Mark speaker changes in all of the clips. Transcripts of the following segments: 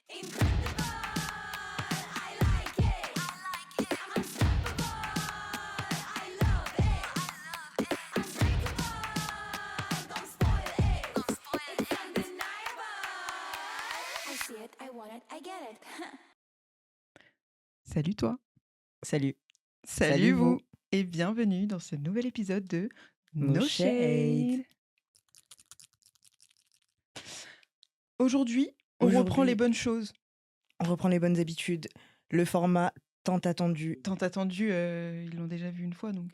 Speaker 1: Incredible, I like it. I'm unstoppable, I love it. Unbreakable, don't spoil it. It's undeniable. I see it, I want it, I get it.
Speaker 2: Salut toi,
Speaker 3: Salut.
Speaker 2: salut
Speaker 3: vous.
Speaker 2: vous et bienvenue dans ce nouvel épisode de
Speaker 3: No
Speaker 2: No
Speaker 3: Shade.
Speaker 2: Shade. Aujourd'hui, on reprend
Speaker 3: Aujourd'hui,
Speaker 2: les bonnes choses.
Speaker 3: on reprend les bonnes habitudes. Le format tant attendu.
Speaker 2: Tant attendu, ils l'ont déjà vu une fois donc.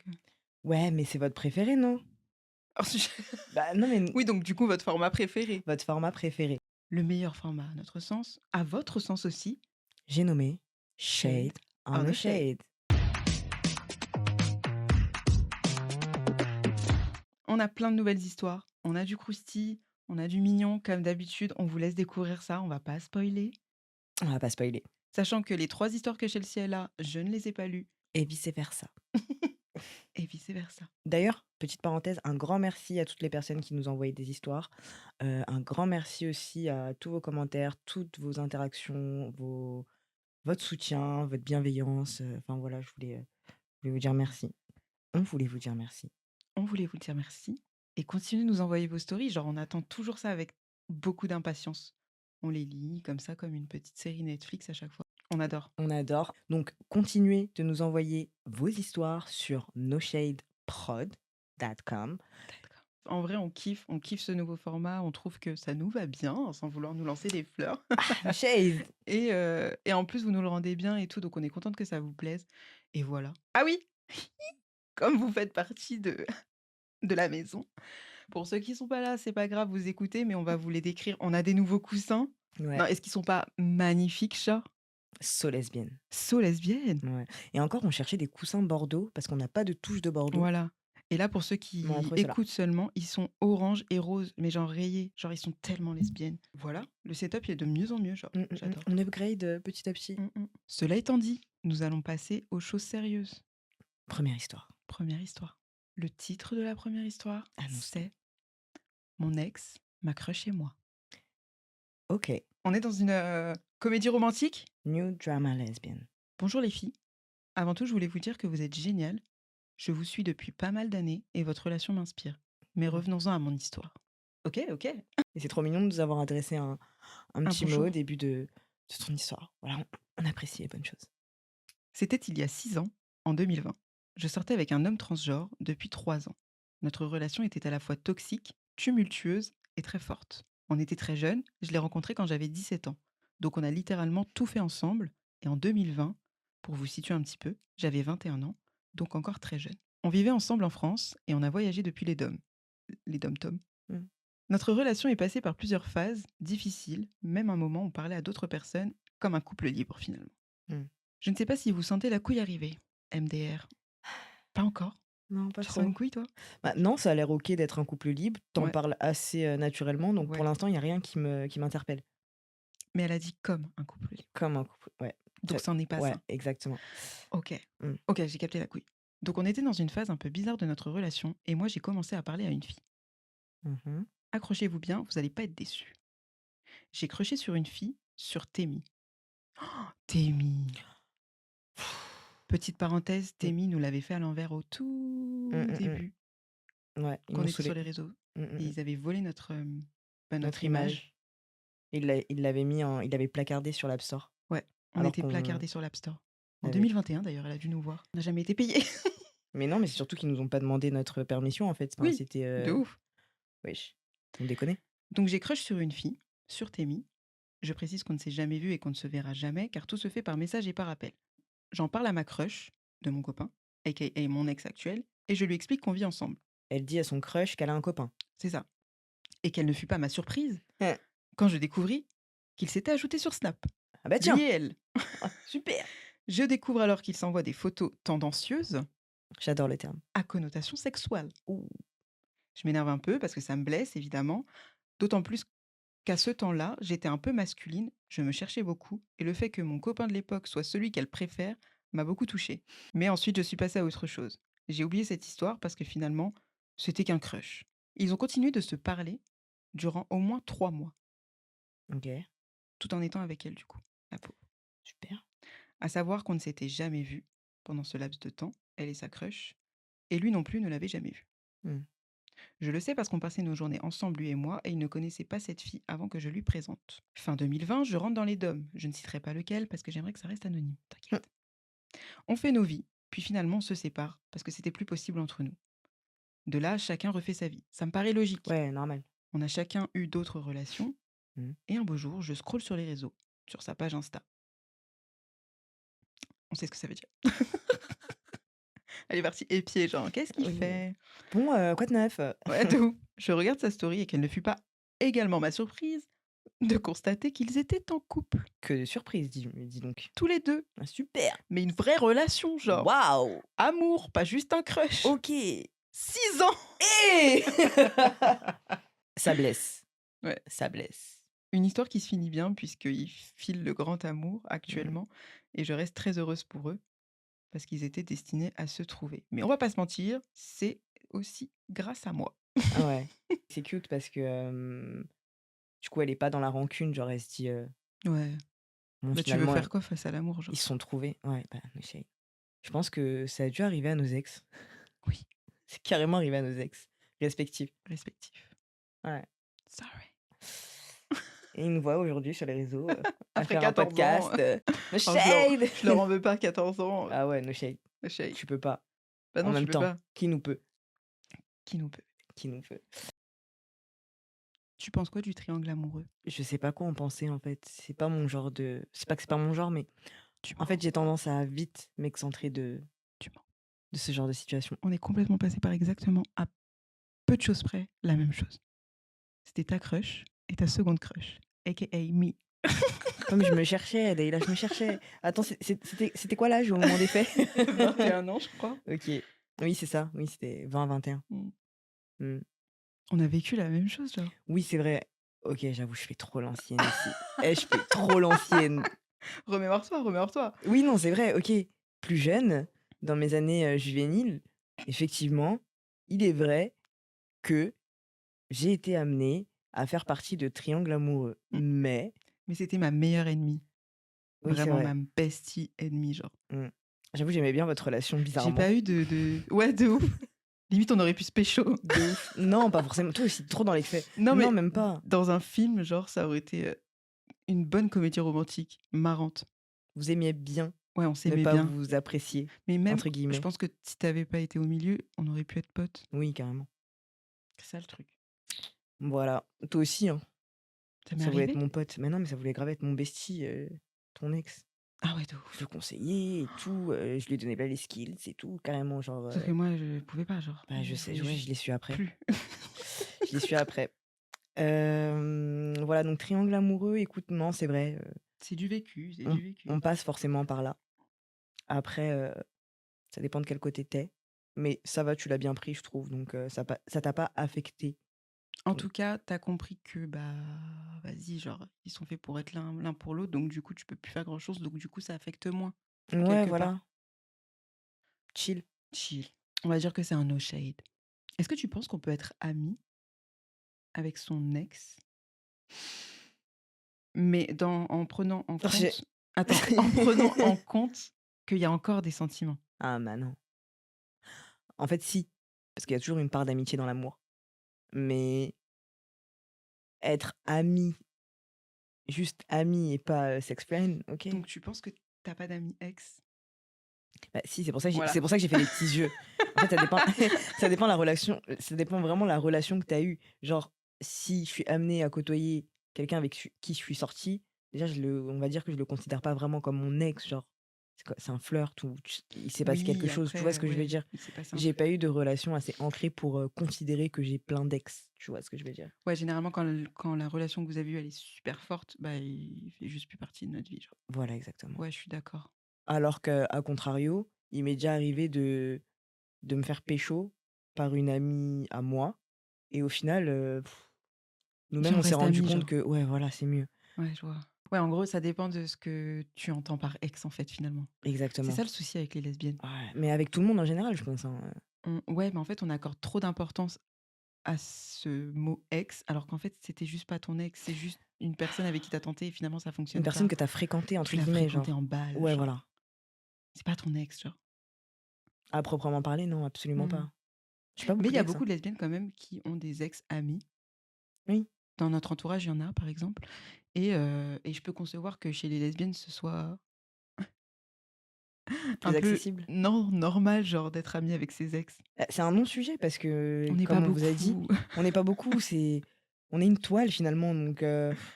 Speaker 3: Ouais, mais c'est votre préféré, non? Bah non, mais
Speaker 2: Oui, donc du coup, votre format préféré.
Speaker 3: votre format préféré.
Speaker 2: Le meilleur format à notre sens, à votre sens aussi.
Speaker 3: J'ai nommé Shade on
Speaker 2: on
Speaker 3: No
Speaker 2: a shade.
Speaker 3: Shade.
Speaker 2: On a plein de nouvelles histoires. On a du croustilles, on a du mignon, comme d'habitude. On vous laisse découvrir ça, on va pas spoiler.
Speaker 3: On va pas spoiler.
Speaker 2: Sachant que les 3 histoires que Chelsea est là, je ne les ai pas lues.
Speaker 3: Et vice-versa.
Speaker 2: Et vice-versa.
Speaker 3: D'ailleurs, petite parenthèse, un grand merci à toutes les personnes qui nous envoient des histoires. Un grand merci aussi à tous vos commentaires, toutes vos interactions, votre soutien, votre bienveillance. Enfin voilà, je voulais vous dire merci. On voulait vous dire merci.
Speaker 2: On voulait vous dire merci et continuez de nous envoyer vos stories. Genre, on attend toujours ça avec beaucoup d'impatience. On les lit comme ça, comme une petite série Netflix à chaque fois. On adore.
Speaker 3: On adore. Donc, continuez de nous envoyer vos histoires sur noshadepod.com.
Speaker 2: En vrai, on kiffe ce nouveau format. On trouve que ça nous va bien, sans vouloir nous lancer des fleurs.
Speaker 3: Shade.
Speaker 2: Et en plus, vous nous le rendez bien et tout, donc on est contente que ça vous plaise. Et voilà. Ah oui, comme vous faites partie de la maison. Pour ceux qui sont pas là, c'est pas grave, vous écoutez, mais on va vous les décrire. On a des nouveaux coussins.
Speaker 3: Ouais.
Speaker 2: Non, est-ce qu'ils sont pas magnifiques, chat?
Speaker 3: So lesbienne.
Speaker 2: So lesbienne.
Speaker 3: Ouais. Et encore, on cherchait des coussins Bordeaux parce qu'on n'a pas de touche de Bordeaux.
Speaker 2: Voilà. Et là, pour ceux qui
Speaker 3: On a trouvé ceux-là.
Speaker 2: écoutent seulement, ils sont orange et rose, mais genre rayés. Genre, ils sont tellement lesbiennes. Voilà, le setup il est de mieux en mieux, genre. J'adore.
Speaker 3: On upgrade petit à petit.
Speaker 2: Cela étant dit, nous allons passer aux choses sérieuses.
Speaker 3: Première histoire.
Speaker 2: Première histoire. Le titre de la première histoire,
Speaker 3: Annonce-nous.
Speaker 2: c'est Mon ex, ma crush et moi.
Speaker 3: Ok.
Speaker 2: On est dans une comédie romantique.
Speaker 3: New drama lesbian.
Speaker 2: Bonjour les filles. Avant tout, je voulais vous dire que vous êtes géniales. Je vous suis depuis pas mal d'années et votre relation m'inspire. Mais revenons-en à mon histoire. Ok.
Speaker 3: Et c'est trop mignon de nous avoir adressé un petit mot
Speaker 2: bonjour.
Speaker 3: au début de ton histoire. Voilà, on apprécie les bonnes choses.
Speaker 2: C'était il y a 6 ans, en 2020. Je sortais avec un homme transgenre depuis 3 ans. Notre relation était à la fois toxique, tumultueuse et très forte. On était très jeunes, je l'ai rencontré quand j'avais 17 ans. Donc on a littéralement tout fait ensemble. Et en 2020, pour vous situer un petit peu, j'avais 21 ans, donc encore très jeune. On vivait ensemble en France et on a voyagé depuis les DOM. Les DOM-TOM. Notre relation est passée par plusieurs phases difficiles, même un moment où on parlait à d'autres personnes, comme un couple libre finalement. Je ne sais pas si vous sentez la couille arriver, MDR. Pas encore.
Speaker 3: Non, pas
Speaker 2: Tu
Speaker 3: trop.
Speaker 2: sens une couille, toi?
Speaker 3: Bah, non, ça a l'air ok d'être un couple libre. T'en
Speaker 2: Ouais.
Speaker 3: parles assez naturellement, donc
Speaker 2: Ouais.
Speaker 3: pour l'instant, il n'y a rien qui m'interpelle.
Speaker 2: Mais elle a dit comme un couple libre.
Speaker 3: Comme un couple, ouais.
Speaker 2: Donc ça n'en est pas
Speaker 3: Ouais,
Speaker 2: ça.
Speaker 3: exactement.
Speaker 2: Ok. Ok, j'ai capté la couille. Donc on était dans une phase un peu bizarre de notre relation et moi j'ai commencé à parler à une fille. Accrochez-vous bien, vous n'allez pas être déçus. J'ai crushé sur une fille sur Temi. Oh, Temi. Petite parenthèse, Temi nous l'avait fait à l'envers au tout début.
Speaker 3: Ouais, ils
Speaker 2: Quand on
Speaker 3: m'ont
Speaker 2: était
Speaker 3: saoulé.
Speaker 2: sur les réseaux. Et ils avaient volé notre
Speaker 3: image. Il l'avait mis il l'avait placardé sur l'App Store.
Speaker 2: Ouais, on
Speaker 3: Alors
Speaker 2: était
Speaker 3: qu'on
Speaker 2: placardés sur l'App Store. En
Speaker 3: avait-
Speaker 2: 2021 d'ailleurs, elle a dû nous voir. On n'a jamais été payé.
Speaker 3: Mais non, mais c'est surtout qu'ils nous ont pas demandé notre permission en fait. Enfin,
Speaker 2: Oui,
Speaker 3: c'était
Speaker 2: de ouf.
Speaker 3: wesh, vous me déconnez.
Speaker 2: Donc j'ai crush sur une fille, sur Temi. Je précise qu'on ne s'est jamais vu et qu'on ne se verra jamais, car tout se fait par message et par appel. J'en parle à ma crush, de mon copain, aka mon ex actuel, et je lui explique qu'on vit ensemble.
Speaker 3: Elle dit à son crush qu'elle a un copain.
Speaker 2: C'est ça. Et quelle ne fut pas ma surprise
Speaker 3: Hein.
Speaker 2: quand je découvris qu'il s'était ajouté sur Snap.
Speaker 3: Ah bah tiens.
Speaker 2: Lui et elle.
Speaker 3: Super.
Speaker 2: Je découvre alors qu'il s'envoie des photos tendancieuses
Speaker 3: J'adore le terme.
Speaker 2: à connotation sexuelle. Je m'énerve un peu parce que ça me blesse, évidemment. D'autant plus qu'à ce temps-là, j'étais un peu masculine, je me cherchais beaucoup, et le fait que mon copain de l'époque soit celui qu'elle préfère m'a beaucoup touchée. Mais ensuite, je suis passée à autre chose. J'ai oublié cette histoire parce que finalement, c'était qu'un crush. Ils ont continué de se parler durant au moins 3 mois.
Speaker 3: Ok.
Speaker 2: tout en étant avec elle du coup, la pauvre.
Speaker 3: Super.
Speaker 2: À savoir qu'on ne s'était jamais vus pendant ce laps de temps, elle et sa crush, et lui non plus ne l'avait jamais vue.
Speaker 3: Mmh.
Speaker 2: Je le sais parce qu'on passait nos journées ensemble, lui et moi, et il ne connaissait pas cette fille avant que je lui présente. Fin 2020, je rentre dans les DOM. Je ne citerai pas lequel parce que j'aimerais que ça reste anonyme. T'inquiète. On fait nos vies, puis finalement on se sépare parce que c'était plus possible entre nous. De là, chacun refait sa vie. Ça me paraît logique.
Speaker 3: Ouais, normal.
Speaker 2: On a chacun eu d'autres relations,
Speaker 3: Mmh.
Speaker 2: et un beau jour, je scrolle sur les réseaux, sur sa page Insta. On sait ce que ça veut dire. Elle est partie épier, genre, qu'est-ce qu'il
Speaker 3: Oui.
Speaker 2: fait?
Speaker 3: Bon, quoi de neuf?
Speaker 2: Ouais, de ouf. Je regarde sa story et quelle ne fut pas également ma surprise de constater qu'ils étaient en couple,
Speaker 3: Que de surprise, dis donc.
Speaker 2: tous les deux.
Speaker 3: Ah super!
Speaker 2: Mais une vraie relation, genre.
Speaker 3: Waouh!
Speaker 2: Amour, pas juste un crush.
Speaker 3: OK.
Speaker 2: 6 ans.
Speaker 3: Eh! Ça blesse.
Speaker 2: Ouais.
Speaker 3: Ça blesse.
Speaker 2: Une histoire qui se finit bien puisqu'ils filent le grand amour
Speaker 3: Mmh.
Speaker 2: actuellement et je reste très heureuse pour eux parce qu'ils étaient destinés à se trouver. Mais on va pas se mentir, c'est aussi grâce à moi.
Speaker 3: Ah ouais. C'est cute parce que, du coup, elle est pas dans la rancune, genre elle se dit,
Speaker 2: Ouais.
Speaker 3: bon
Speaker 2: Bah, tu veux
Speaker 3: finalement,
Speaker 2: faire quoi face à l'amour,
Speaker 3: ils
Speaker 2: genre?
Speaker 3: se sont trouvés. Ouais, bah, no shade. Je pense que ça a dû arriver à nos ex.
Speaker 2: Oui,
Speaker 3: C'est carrément arrivé à nos ex respectifs.
Speaker 2: respectif.
Speaker 3: Ouais.
Speaker 2: Sorry.
Speaker 3: Et ils nous voient aujourd'hui sur les réseaux, à
Speaker 2: Après
Speaker 3: faire un
Speaker 2: 14 ans.
Speaker 3: podcast, no
Speaker 2: Oh,
Speaker 3: shade!
Speaker 2: je leur en veux pas 14 ans.
Speaker 3: Ah ouais, no shade.
Speaker 2: Shade.
Speaker 3: Tu peux pas.
Speaker 2: Bah
Speaker 3: En
Speaker 2: non, tu
Speaker 3: même
Speaker 2: peux
Speaker 3: temps,
Speaker 2: pas.
Speaker 3: qui nous peut?
Speaker 2: Qui nous peut?
Speaker 3: Qui nous peut?
Speaker 2: Tu penses quoi du triangle amoureux?
Speaker 3: Je sais pas quoi en penser, en fait. C'est pas mon genre de c'est pas que c'est pas mon genre, mais
Speaker 2: Tu
Speaker 3: en
Speaker 2: mens,
Speaker 3: fait, j'ai tendance à vite m'excentrer
Speaker 2: tu mens.
Speaker 3: de ce genre de situation.
Speaker 2: On est complètement passé par exactement, à peu de choses près, la même chose. C'était ta crush et ta seconde crush, aka me.
Speaker 3: Comme je me cherchais, Daïla, je me cherchais. Attends, c'était quoi l'âge au moment des faits?
Speaker 2: 21 ans, je crois.
Speaker 3: OK. Oui, c'est ça. Oui, c'était 20-21.
Speaker 2: Mmh.
Speaker 3: Mmh.
Speaker 2: On a vécu la même chose, genre.
Speaker 3: Oui, c'est vrai. OK, j'avoue, je fais trop l'ancienne ici. Eh, je fais trop l'ancienne.
Speaker 2: Remémore-toi, remémore-toi.
Speaker 3: Oui, non, c'est vrai, OK. Plus jeune, dans mes années, juvéniles, effectivement, il est vrai que j'ai été amenée à faire partie de triangles amoureux.
Speaker 2: Mmh.
Speaker 3: Mais
Speaker 2: Mais c'était ma meilleure ennemie.
Speaker 3: oui, c'est
Speaker 2: Vraiment
Speaker 3: vrai.
Speaker 2: ma bestie ennemie, genre.
Speaker 3: Mmh. J'avoue, j'aimais bien votre relation,
Speaker 2: J'ai
Speaker 3: bizarrement.
Speaker 2: pas eu de... Ouais, de ouf. Limite, on aurait pu se pécho.
Speaker 3: De ouf. Non, pas forcément. Toi aussi, trop dans les faits.
Speaker 2: Non, mais
Speaker 3: Non, même pas.
Speaker 2: dans un film, genre, ça aurait été une bonne comédie romantique, marrante.
Speaker 3: Vous aimiez bien
Speaker 2: Ouais, on
Speaker 3: ne
Speaker 2: s'aimait
Speaker 3: pas
Speaker 2: bien.
Speaker 3: vous apprécier,
Speaker 2: Mais même,
Speaker 3: entre
Speaker 2: je
Speaker 3: guillemets.
Speaker 2: pense que si t'avais pas été au milieu, on aurait pu être potes.
Speaker 3: Oui, carrément.
Speaker 2: C'est ça le truc.
Speaker 3: Voilà. Toi aussi, hein.
Speaker 2: Ça m'est
Speaker 3: Ça voulait être
Speaker 2: arrivé.
Speaker 3: mon pote. Mais non, mais ça voulait grave être mon bestie, ton ex.
Speaker 2: Ah ouais, de
Speaker 3: Je
Speaker 2: ouf.
Speaker 3: le conseillais et tout, je lui donnais pas les skills et tout, carrément, genre,
Speaker 2: Sauf que moi, je pouvais pas, genre.
Speaker 3: bah, je sais,
Speaker 2: voulais
Speaker 3: ouais,
Speaker 2: juste
Speaker 3: je l'ai su après.
Speaker 2: plus.
Speaker 3: Je l'ai su après. Voilà, donc triangle amoureux, écoute, non, c'est vrai,
Speaker 2: C'est du vécu, c'est
Speaker 3: on
Speaker 2: du vécu.
Speaker 3: on passe forcément par là. Après, ça dépend de quel côté tu mais ça va, tu l'as bien pris, je trouve, donc ça t'a pas affecté.
Speaker 2: En tout cas, t'as compris que, bah, vas-y, genre, ils sont faits pour être l'un pour l'autre, donc du coup, tu peux plus faire grand-chose, donc du coup, ça affecte moins,
Speaker 3: Ouais,
Speaker 2: quelque
Speaker 3: voilà.
Speaker 2: part.
Speaker 3: Chill.
Speaker 2: Chill. On va dire que c'est un no shade. Est-ce que tu penses qu'on peut être amis avec son ex, mais en prenant en
Speaker 3: J'ai
Speaker 2: compte... Attends, en prenant en compte qu'il y a encore des sentiments?
Speaker 3: Ah bah, non. En fait, si, parce qu'il y a toujours une part d'amitié dans l'amour, mais être ami, juste ami et pas, sex friend, OK.
Speaker 2: Donc tu penses que t'as pas d'amis ex?
Speaker 3: Bah, si, c'est pour ça que
Speaker 2: Voilà.
Speaker 3: j'ai fait les petits yeux. En fait, ça dépend ça dépend la relation, ça dépend vraiment la relation que tu as eue. Genre, si je suis amenée à côtoyer quelqu'un avec qui je suis sortie, déjà on va dire que je le considère pas vraiment comme mon ex, genre, c'est un flirt ou il s'est passé quelque
Speaker 2: Oui,
Speaker 3: chose, tu vois ce
Speaker 2: après,
Speaker 3: que je veux
Speaker 2: ouais,
Speaker 3: dire?
Speaker 2: il s'est passé un
Speaker 3: J'ai
Speaker 2: truc.
Speaker 3: pas eu de relation assez ancrée pour, considérer que j'ai plein d'ex, tu vois ce que je veux dire?
Speaker 2: Ouais, généralement, quand la relation que vous avez eue, elle est super forte, bah, il fait juste plus partie de notre vie, genre.
Speaker 3: Voilà, exactement.
Speaker 2: Ouais, je suis d'accord.
Speaker 3: Alors qu'à contrario, il m'est déjà arrivé de me faire pécho par une amie à moi et au final,
Speaker 2: Viens,
Speaker 3: nous-mêmes,
Speaker 2: on
Speaker 3: on s'est
Speaker 2: reste
Speaker 3: rendu
Speaker 2: amis,
Speaker 3: compte
Speaker 2: genre.
Speaker 3: que ouais, voilà, c'est mieux.
Speaker 2: Ouais, je vois. Ouais, en gros, ça dépend de ce que tu entends par ex, en fait, finalement. C'est
Speaker 3: Exactement.
Speaker 2: ça le souci avec les lesbiennes.
Speaker 3: Ouais, mais avec tout le monde en général, je pense, hein,
Speaker 2: Ouais, mais en fait, on accorde trop d'importance à ce mot ex, alors qu'en fait, c'était juste pas ton ex, c'est juste une personne avec qui tu tenté et finalement ça
Speaker 3: Une
Speaker 2: fonctionne
Speaker 3: personne
Speaker 2: pas.
Speaker 3: que tu as «fréquentée» entre
Speaker 2: Tu l'as
Speaker 3: guillemets,
Speaker 2: fréquenté
Speaker 3: genre.
Speaker 2: en balle,
Speaker 3: Ouais, voilà.
Speaker 2: genre. C'est pas ton ex, genre.
Speaker 3: À proprement parler, non, absolument
Speaker 2: Mmh.
Speaker 3: pas. J'ai pas
Speaker 2: Mais
Speaker 3: beaucoup
Speaker 2: il y a
Speaker 3: d'ex, hein.
Speaker 2: beaucoup de lesbiennes quand même qui ont des ex amis.
Speaker 3: Oui,
Speaker 2: Dans notre entourage, il y en a, par exemple et je peux concevoir que chez les lesbiennes, ce soit un
Speaker 3: plus
Speaker 2: peu
Speaker 3: accessible.
Speaker 2: non normal, genre, d'être amie avec ses ex.
Speaker 3: C'est un non-sujet parce
Speaker 2: On
Speaker 3: que,
Speaker 2: n'est pas
Speaker 3: comme on vous a dit,
Speaker 2: beaucoup.
Speaker 3: on n'est pas beaucoup, on est une toile finalement, donc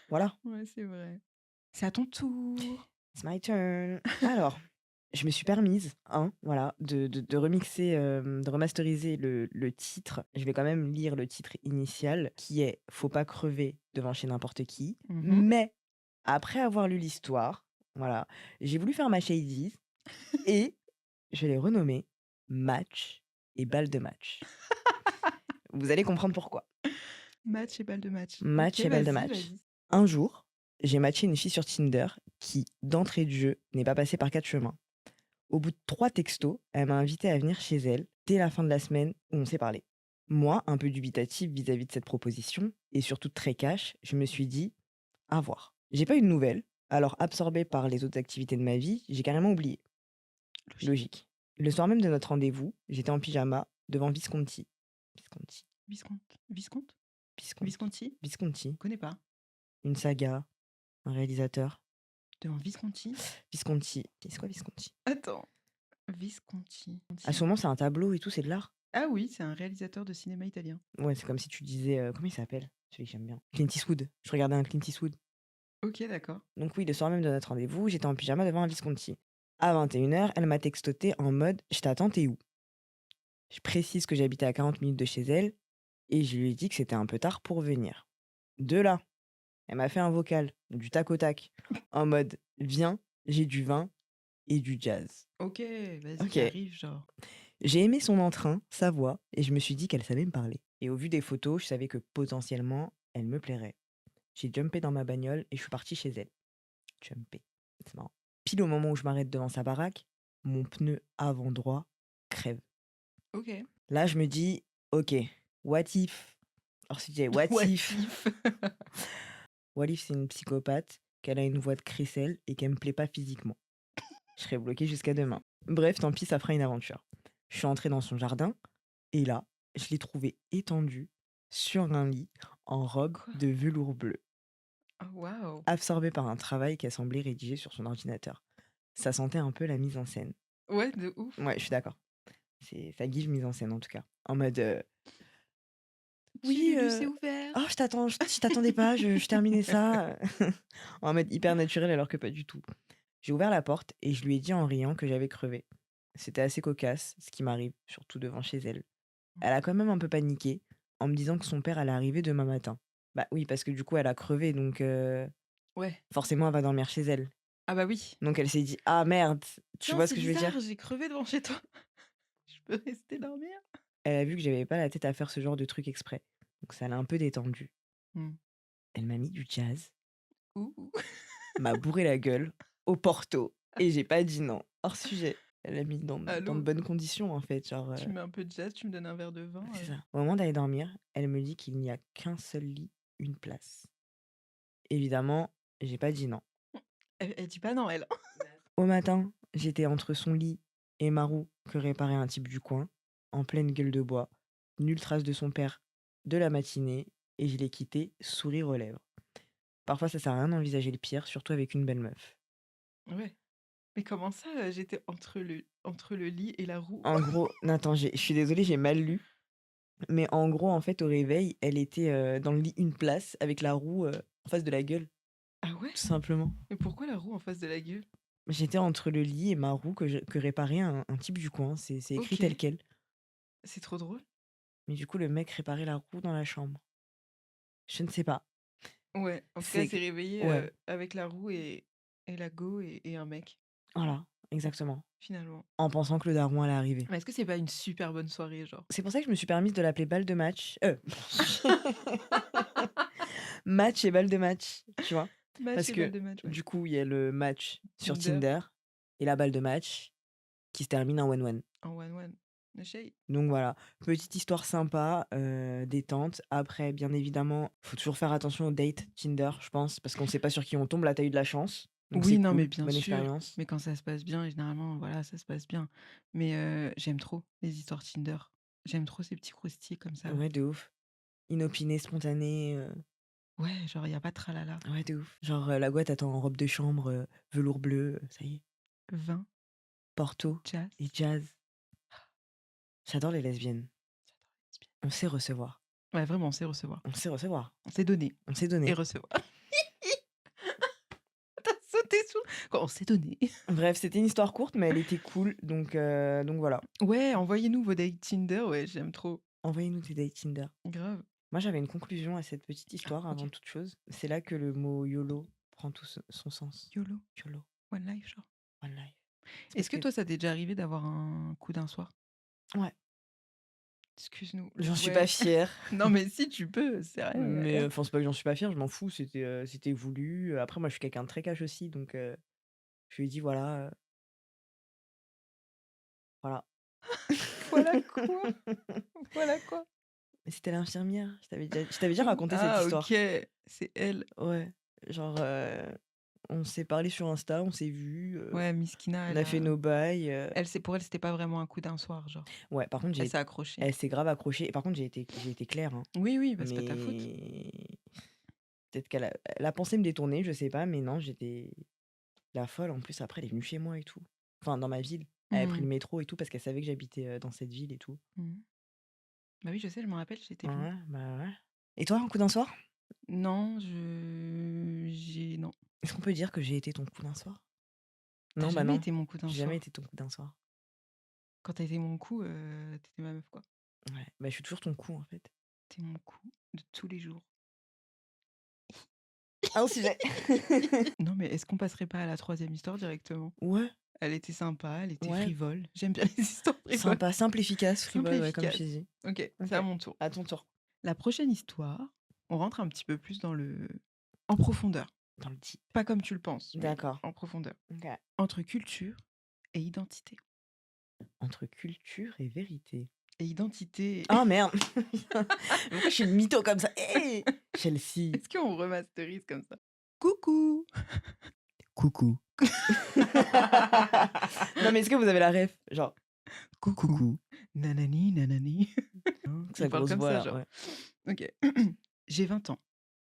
Speaker 3: voilà.
Speaker 2: Ouais, c'est vrai. C'est à ton tour.
Speaker 3: It's my turn. Alors, je me suis permise, hein, voilà, de remixer, de remasteriser le titre. Je vais quand même lire le titre initial qui est «Faut pas crever devant chez n'importe qui».
Speaker 2: Mmh.
Speaker 3: Mais après avoir lu l'histoire, voilà, j'ai voulu faire ma shadies et je l'ai renommé «Match et balle de match». Vous allez comprendre pourquoi.
Speaker 2: Match et balle de match. OK,
Speaker 3: Match et balle de
Speaker 2: vas-y,
Speaker 3: match.
Speaker 2: vas-y.
Speaker 3: Un jour, j'ai matché une fille sur Tinder qui, d'entrée de jeu, n'est pas passée par 4 chemins. Au bout de 3 textos, elle m'a invité à venir chez elle dès la fin de la semaine où on s'est parlé. Moi, un peu dubitatif vis-à-vis de cette proposition, et surtout très cash, je me suis dit, à voir. J'ai pas eu de nouvelles, alors absorbé par les autres activités de ma vie, j'ai carrément oublié.
Speaker 2: Logique.
Speaker 3: Logique. Le soir même de notre rendez-vous, j'étais en pyjama devant Visconti. Visconti.
Speaker 2: Visconti? Visconti?
Speaker 3: Visconti.
Speaker 2: Visconti?
Speaker 3: Visconti.
Speaker 2: Connais pas.
Speaker 3: Une saga, un réalisateur.
Speaker 2: Devant Visconti?
Speaker 3: Visconti. C'est quoi Visconti?
Speaker 2: Attends. Visconti.
Speaker 3: À ce moment, c'est un tableau et tout, c'est de l'art.
Speaker 2: Ah oui, c'est un réalisateur de cinéma italien.
Speaker 3: Ouais, c'est comme si tu disais. Comment il s'appelle? Celui que j'aime bien. Clint Eastwood. Je regardais un Clint Eastwood.
Speaker 2: OK, d'accord.
Speaker 3: Donc, oui, le soir même de notre rendez-vous, j'étais en pyjama devant un Visconti. À 21h, elle m'a textoté en mode «Je t'attends, t'es où?» Je précise que j'habitais à 40 minutes de chez elle et je lui ai dit que c'était un peu tard pour venir. De là, elle m'a fait un vocal, du tac au tac, en mode «Viens, j'ai du vin et du jazz».
Speaker 2: OK, vas-y,
Speaker 3: Ok.
Speaker 2: arrive, genre.
Speaker 3: J'ai aimé son entrain, sa voix, et je me suis dit qu'elle savait me parler. Et au vu des photos, je savais que potentiellement, elle me plairait. J'ai jumpé dans ma bagnole et je suis parti chez elle. Jumpé, c'est marrant. Pile au moment où je m'arrête devant sa baraque, mon pneu avant droit crève.
Speaker 2: OK.
Speaker 3: Là, je me dis, ok, what if? Alors, si je disais what
Speaker 2: What
Speaker 3: if?
Speaker 2: if?
Speaker 3: What if c'est une psychopathe, qu'elle a une voix de crécelle et qu'elle me plaît pas physiquement? Je serais bloqué jusqu'à demain. Bref, tant pis, ça fera une aventure. Je suis entré dans son jardin et là, je l'ai trouvée étendue sur un lit en robe
Speaker 2: Quoi?
Speaker 3: de velours bleu,
Speaker 2: Oh waouh!
Speaker 3: absorbée par un travail qu'elle semblait rédiger sur son ordinateur. Ça sentait un peu la mise en scène.
Speaker 2: Ouais, de ouf.
Speaker 3: Ouais, je suis d'accord. Ça guise mise en scène en tout cas. En mode
Speaker 2: Chez
Speaker 3: oui,
Speaker 2: Lulu, c'est ouvert.
Speaker 3: oh, je t'attendais pas, je terminais ça. En mode hyper naturel alors que pas du tout. J'ai ouvert la porte et je lui ai dit en riant que j'avais crevé. C'était assez cocasse, ce qui m'arrive, surtout devant chez elle. Elle a quand même un peu paniqué en me disant que son père allait arriver demain matin. Bah oui, parce que du coup, elle a crevé, donc
Speaker 2: Ouais.
Speaker 3: forcément, elle va dormir chez elle.
Speaker 2: Ah bah oui.
Speaker 3: Donc elle s'est dit, ah merde, tu
Speaker 2: Tiens,
Speaker 3: vois ce
Speaker 2: c'est
Speaker 3: que je veux dire?
Speaker 2: bizarre, j'ai crevé devant chez toi. Je peux rester dormir?
Speaker 3: Elle a vu que j'avais pas la tête à faire ce genre de truc exprès. Donc ça l'a un peu détendue.
Speaker 2: Mmh.
Speaker 3: Elle m'a mis du jazz,
Speaker 2: Ouh.
Speaker 3: m'a bourré la gueule au Porto et j'ai pas dit non. Hors sujet. Elle l'a mis dans de
Speaker 2: Allô?
Speaker 3: bonnes conditions en fait. Genre,
Speaker 2: Tu mets un peu de jazz, tu me donnes un verre de vin,
Speaker 3: c'est ça. Au moment d'aller dormir, elle me dit qu'il n'y a qu'un seul lit, une place. Évidemment, j'ai pas dit non.
Speaker 2: Elle dit pas non, elle.
Speaker 3: Au matin, j'étais entre son lit et ma roue que réparait un type du coin, en pleine gueule de bois, nulle trace de son père de la matinée, et je l'ai quitté, sourire aux lèvres. Parfois, ça sert à rien d'envisager le pire, surtout avec une belle meuf.
Speaker 2: Ouais. Mais comment ça, j'étais entre le lit et la roue?
Speaker 3: En gros, non, attends, je suis désolée, j'ai mal lu, mais en gros, en fait, au réveil, elle était dans le lit une place avec la roue en face de la gueule,
Speaker 2: Ah ouais?
Speaker 3: tout simplement.
Speaker 2: Mais pourquoi la roue en face de la gueule?
Speaker 3: J'étais entre le lit et ma roue que réparait un type du coin, c'est écrit
Speaker 2: OK.
Speaker 3: tel quel.
Speaker 2: C'est trop drôle.
Speaker 3: Mais du coup, le mec réparait la roue dans la chambre. Je ne sais pas.
Speaker 2: Ouais, en tout cas, elle
Speaker 3: C'est
Speaker 2: s'est réveillée,
Speaker 3: Ouais,
Speaker 2: avec la roue et la go et un mec,
Speaker 3: voilà, exactement.
Speaker 2: finalement.
Speaker 3: En pensant que le daron allait arriver.
Speaker 2: Mais est-ce que c'est pas une super bonne soirée, genre?
Speaker 3: C'est pour ça que je me suis permise de l'appeler balle de match. Match et balle de match, tu vois?
Speaker 2: Match
Speaker 3: Parce
Speaker 2: et balle
Speaker 3: que
Speaker 2: de match, ouais.
Speaker 3: du coup, il y a le match sur
Speaker 2: Tinder
Speaker 3: Tinder et la balle de match qui se termine en one-one.
Speaker 2: en one one. Le shade.
Speaker 3: Donc voilà, petite histoire sympa, détente. Après, bien évidemment, faut toujours faire attention aux dates Tinder, je pense, parce qu'on sait pas sur qui on tombe. Là, tu as eu de la chance, donc c'est
Speaker 2: Oui, non, mais
Speaker 3: cool,
Speaker 2: bien
Speaker 3: bonne
Speaker 2: sûr.
Speaker 3: expérience.
Speaker 2: Mais quand ça se passe bien, et généralement, voilà, ça se passe bien. Mais j'aime trop les histoires Tinder. J'aime trop ces petits croustilles comme ça.
Speaker 3: Ouais, de ouf. Inopiné, spontané,
Speaker 2: Ouais, genre, il y a pas de tralala.
Speaker 3: ouais, de ouf. Genre, la Gouette attend en robe de chambre, velours bleu, ça y est,
Speaker 2: Vin,
Speaker 3: Porto
Speaker 2: jazz.
Speaker 3: et jazz. J'adore les lesbiennes.
Speaker 2: J'adore les lesbiennes.
Speaker 3: On sait recevoir.
Speaker 2: Ouais, vraiment, on sait recevoir.
Speaker 3: On sait recevoir.
Speaker 2: On sait donner
Speaker 3: On sait
Speaker 2: et
Speaker 3: donner.
Speaker 2: recevoir. T'as sauté sous. Quoi, on sait donner.
Speaker 3: Bref, c'était une histoire courte, mais elle était cool, donc voilà.
Speaker 2: Ouais, envoyez-nous vos dates Tinder. Ouais, j'aime trop.
Speaker 3: Envoyez-nous des dates Tinder.
Speaker 2: Grave.
Speaker 3: Moi, j'avais une conclusion à cette petite
Speaker 2: Ah,
Speaker 3: histoire avant
Speaker 2: ok.
Speaker 3: toute chose. C'est là que le mot YOLO prend tout son sens.
Speaker 2: YOLO,
Speaker 3: YOLO,
Speaker 2: one life, genre.
Speaker 3: one life. C'est
Speaker 2: Est-ce
Speaker 3: parce
Speaker 2: que
Speaker 3: que...
Speaker 2: toi, ça t'est déjà arrivé d'avoir un coup d'un soir?
Speaker 3: Ouais,
Speaker 2: Excuse-nous.
Speaker 3: j'en suis pas
Speaker 2: Ouais.
Speaker 3: fière.
Speaker 2: Non, mais si tu peux, c'est rien.
Speaker 3: Mais enfin, c'est pas que j'en suis pas fière, je m'en fous, c'était voulu. Après, moi, je suis quelqu'un de très cash aussi, donc je lui ai dit, voilà, voilà.
Speaker 2: Voilà quoi? Voilà quoi?
Speaker 3: Mais c'était l'infirmière, je t'avais déjà raconté cette
Speaker 2: Ah, ok.
Speaker 3: histoire.
Speaker 2: C'est elle.
Speaker 3: Ouais, genre, on s'est parlé sur Insta, on s'est vu,
Speaker 2: Ouais, Miskina,
Speaker 3: on
Speaker 2: elle
Speaker 3: a fait
Speaker 2: a.
Speaker 3: nos bails.
Speaker 2: Pour elle, c'était pas vraiment un coup d'un soir, genre.
Speaker 3: Ouais, par contre,
Speaker 2: Elle s'est accrochée.
Speaker 3: elle s'est grave accrochée. Et par contre, j'ai été claire, hein.
Speaker 2: Oui, oui, bah, c'est pas ta faute.
Speaker 3: Mais peut-être elle a pensé me détourner, je sais pas, mais non, j'étais la folle. En plus, après, elle est venue chez moi et tout. Enfin, dans ma ville. Elle a pris le
Speaker 2: Mhm.
Speaker 3: métro et tout parce qu'elle savait que j'habitais dans cette ville et tout.
Speaker 2: Mhm. Bah oui, je sais, je me rappelle, j'étais venue.
Speaker 3: Ouais, bah ouais. Et toi, un coup d'un soir?
Speaker 2: Non, non.
Speaker 3: Est-ce qu'on peut dire que j'ai été ton coup d'un soir?
Speaker 2: T'as
Speaker 3: Non, bah
Speaker 2: jamais
Speaker 3: non.
Speaker 2: été mon coup d'un
Speaker 3: J'ai jamais
Speaker 2: soir.
Speaker 3: été ton coup d'un soir.
Speaker 2: Quand t'as été mon coup, t'étais ma meuf, quoi.
Speaker 3: Ouais, bah je suis toujours ton coup en fait.
Speaker 2: T'es mon coup de tous les jours.
Speaker 3: Un sujet.
Speaker 2: Non, mais est-ce qu'on passerait pas à la troisième histoire directement?
Speaker 3: Ouais,
Speaker 2: Elle était sympa, elle était
Speaker 3: ouais.
Speaker 2: frivole. J'aime bien les histoires frivoles.
Speaker 3: Sympa, simple, efficace,
Speaker 2: Simple
Speaker 3: frivole,
Speaker 2: et
Speaker 3: ouais, comme je
Speaker 2: efficace.
Speaker 3: t'ai dit.
Speaker 2: Ok,
Speaker 3: Ok.
Speaker 2: c'est à mon tour.
Speaker 3: À ton tour.
Speaker 2: La prochaine histoire, on rentre un petit peu plus en profondeur.
Speaker 3: Dans le deep.
Speaker 2: Pas comme tu le penses, mais
Speaker 3: D'accord.
Speaker 2: en profondeur.
Speaker 3: Ok.
Speaker 2: Entre culture et identité.
Speaker 3: Entre culture et vérité.
Speaker 2: Et identité.
Speaker 3: Ah merde. Pourquoi je suis une mytho comme ça? Hey Chelsea.
Speaker 2: Est-ce qu'on remasterise comme ça? Coucou.
Speaker 3: Coucou. Non mais est-ce que vous avez la ref? Genre,
Speaker 2: Coucou. Nanani, nanani.
Speaker 3: sa
Speaker 2: Il parle
Speaker 3: grosse
Speaker 2: comme
Speaker 3: voix
Speaker 2: ça,
Speaker 3: là,
Speaker 2: genre.
Speaker 3: ouais.
Speaker 2: Ok. J'ai 20 ans.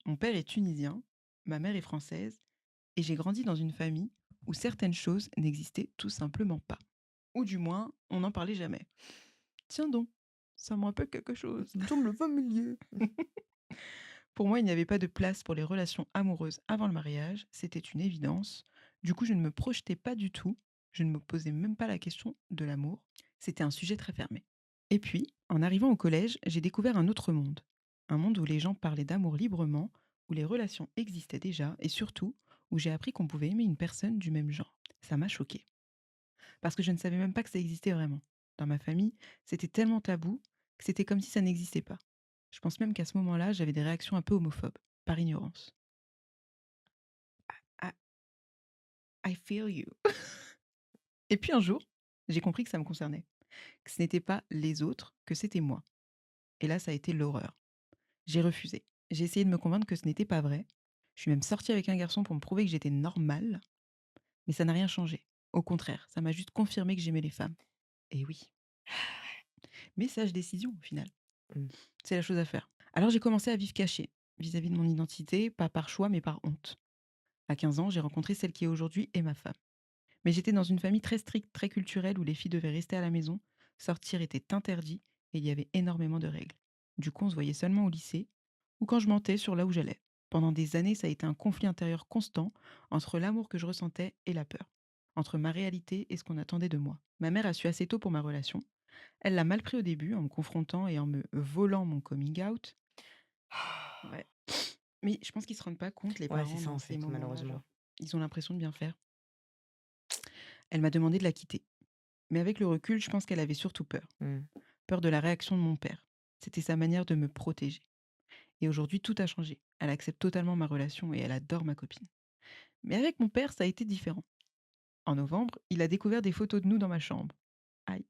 Speaker 2: Mon père est tunisien, ma mère est française, et j'ai grandi dans une famille où certaines choses n'existaient tout simplement pas. Ou du moins, on n'en parlait jamais. Tiens donc, ça me rappelle quelque chose.
Speaker 3: Ça me semble familier.
Speaker 2: Pour moi, il n'y avait pas de place pour les relations amoureuses avant le mariage, c'était une évidence. Du coup, je ne me projetais pas du tout, je ne me posais même pas la question de l'amour. C'était un sujet très fermé. Et puis, en arrivant au collège, j'ai découvert un autre monde. Un monde où les gens parlaient d'amour librement, où les relations existaient déjà, et surtout, où j'ai appris qu'on pouvait aimer une personne du même genre. Ça m'a choquée. Parce que je ne savais même pas que ça existait vraiment. Dans ma famille, c'était tellement tabou que c'était comme si ça n'existait pas. Je pense même qu'à ce moment-là, j'avais des réactions un peu homophobes, par ignorance. I, I feel you. Et puis un jour, j'ai compris que ça me concernait, que ce n'était pas les autres, que c'était moi. Et là, ça a été l'horreur. J'ai refusé. J'ai essayé de me convaincre que ce n'était pas vrai. Je suis même sortie avec un garçon pour me prouver que j'étais normale, mais ça n'a rien changé. Au contraire, ça m'a juste confirmé que j'aimais les femmes. Et oui. Mais sage décision au final.
Speaker 3: Mm.
Speaker 2: C'est la chose à faire. Alors j'ai commencé à vivre caché vis-à-vis de mon identité, pas par choix mais par honte. À 15 ans, j'ai rencontré celle qui aujourd'hui est ma femme. Mais j'étais dans une famille très stricte, très culturelle où les filles devaient rester à la maison, sortir était interdit et il y avait énormément de règles. Du coup, on se voyait seulement au lycée ou quand je mentais sur là où j'allais. Pendant des années, ça a été un conflit intérieur constant entre l'amour que je ressentais et la peur, entre ma réalité et ce qu'on attendait de moi. Ma mère a su assez tôt pour ma relation. Elle l'a mal pris au début en me confrontant et en me volant mon coming out. Ouais. Mais je pense qu'ils se rendent pas compte, les
Speaker 3: Ouais, c'est
Speaker 2: parents,
Speaker 3: ça
Speaker 2: dans
Speaker 3: en
Speaker 2: ces
Speaker 3: fait,
Speaker 2: moments-là.
Speaker 3: malheureusement.
Speaker 2: Genre, ils ont l'impression de bien faire. Elle m'a demandé de la quitter. Mais avec le recul, je pense qu'elle avait surtout peur.
Speaker 3: Mm.
Speaker 2: Peur de la réaction de mon père. C'était sa manière de me protéger. Et aujourd'hui, tout a changé. Elle accepte totalement ma relation et elle adore ma copine. Mais avec mon père, ça a été différent. En novembre, il a découvert des photos de nous dans ma chambre. Aïe.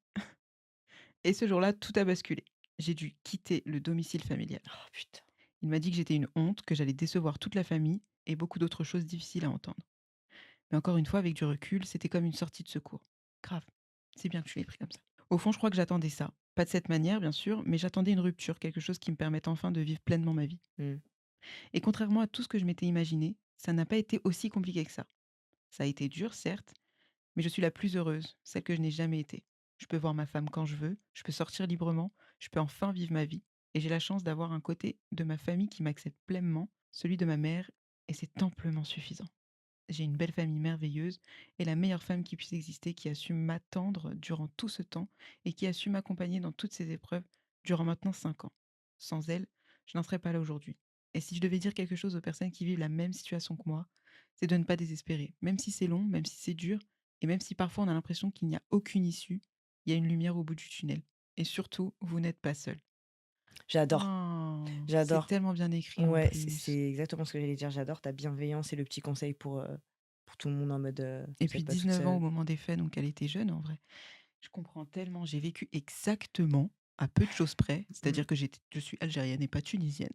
Speaker 2: Et ce jour-là, tout a basculé. J'ai dû quitter le domicile familial.
Speaker 3: Oh putain.
Speaker 2: Il m'a dit que j'étais une honte, que j'allais décevoir toute la famille et beaucoup d'autres choses difficiles à entendre. Mais encore une fois, avec du recul, c'était comme une sortie de secours. Grave. C'est bien que tu l'aies pris comme ça. Au fond, je crois que j'attendais ça. Pas de cette manière, bien sûr, mais j'attendais une rupture, quelque chose qui me permette enfin de vivre pleinement ma vie.
Speaker 3: Mmh.
Speaker 2: Et contrairement à tout ce que je m'étais imaginé, ça n'a pas été aussi compliqué que ça. Ça a été dur, certes, mais je suis la plus heureuse, celle que je n'ai jamais été. Je peux voir ma femme quand je veux, je peux sortir librement, je peux enfin vivre ma vie. Et j'ai la chance d'avoir un côté de ma famille qui m'accepte pleinement, celui de ma mère, et c'est amplement suffisant. J'ai une belle famille merveilleuse et la meilleure femme qui puisse exister qui a su m'attendre durant tout ce temps et qui a su m'accompagner dans toutes ces épreuves durant maintenant 5 ans. Sans elle, je n'en serais pas là aujourd'hui. Et si je devais dire quelque chose aux personnes qui vivent la même situation que moi, c'est de ne pas désespérer. Même si c'est long, même si c'est dur, et même si parfois on a l'impression qu'il n'y a aucune issue, il y a une lumière au bout du tunnel. Et surtout, vous n'êtes pas seul.
Speaker 3: J'adore,
Speaker 2: Oh, c'est
Speaker 3: j'adore.
Speaker 2: tellement bien écrit en
Speaker 3: Ouais, c'est
Speaker 2: plus.
Speaker 3: c'est exactement ce que j'allais dire. J'adore ta bienveillance et le petit conseil pour tout le monde en mode,
Speaker 2: Et
Speaker 3: vous
Speaker 2: puis
Speaker 3: êtes pas toute
Speaker 2: 19 ans au
Speaker 3: seule.
Speaker 2: moment des faits, donc elle était jeune en vrai. Je comprends tellement, j'ai vécu exactement à peu de choses près,
Speaker 3: Mmh.
Speaker 2: c'est-à-dire que je suis algérienne et pas tunisienne.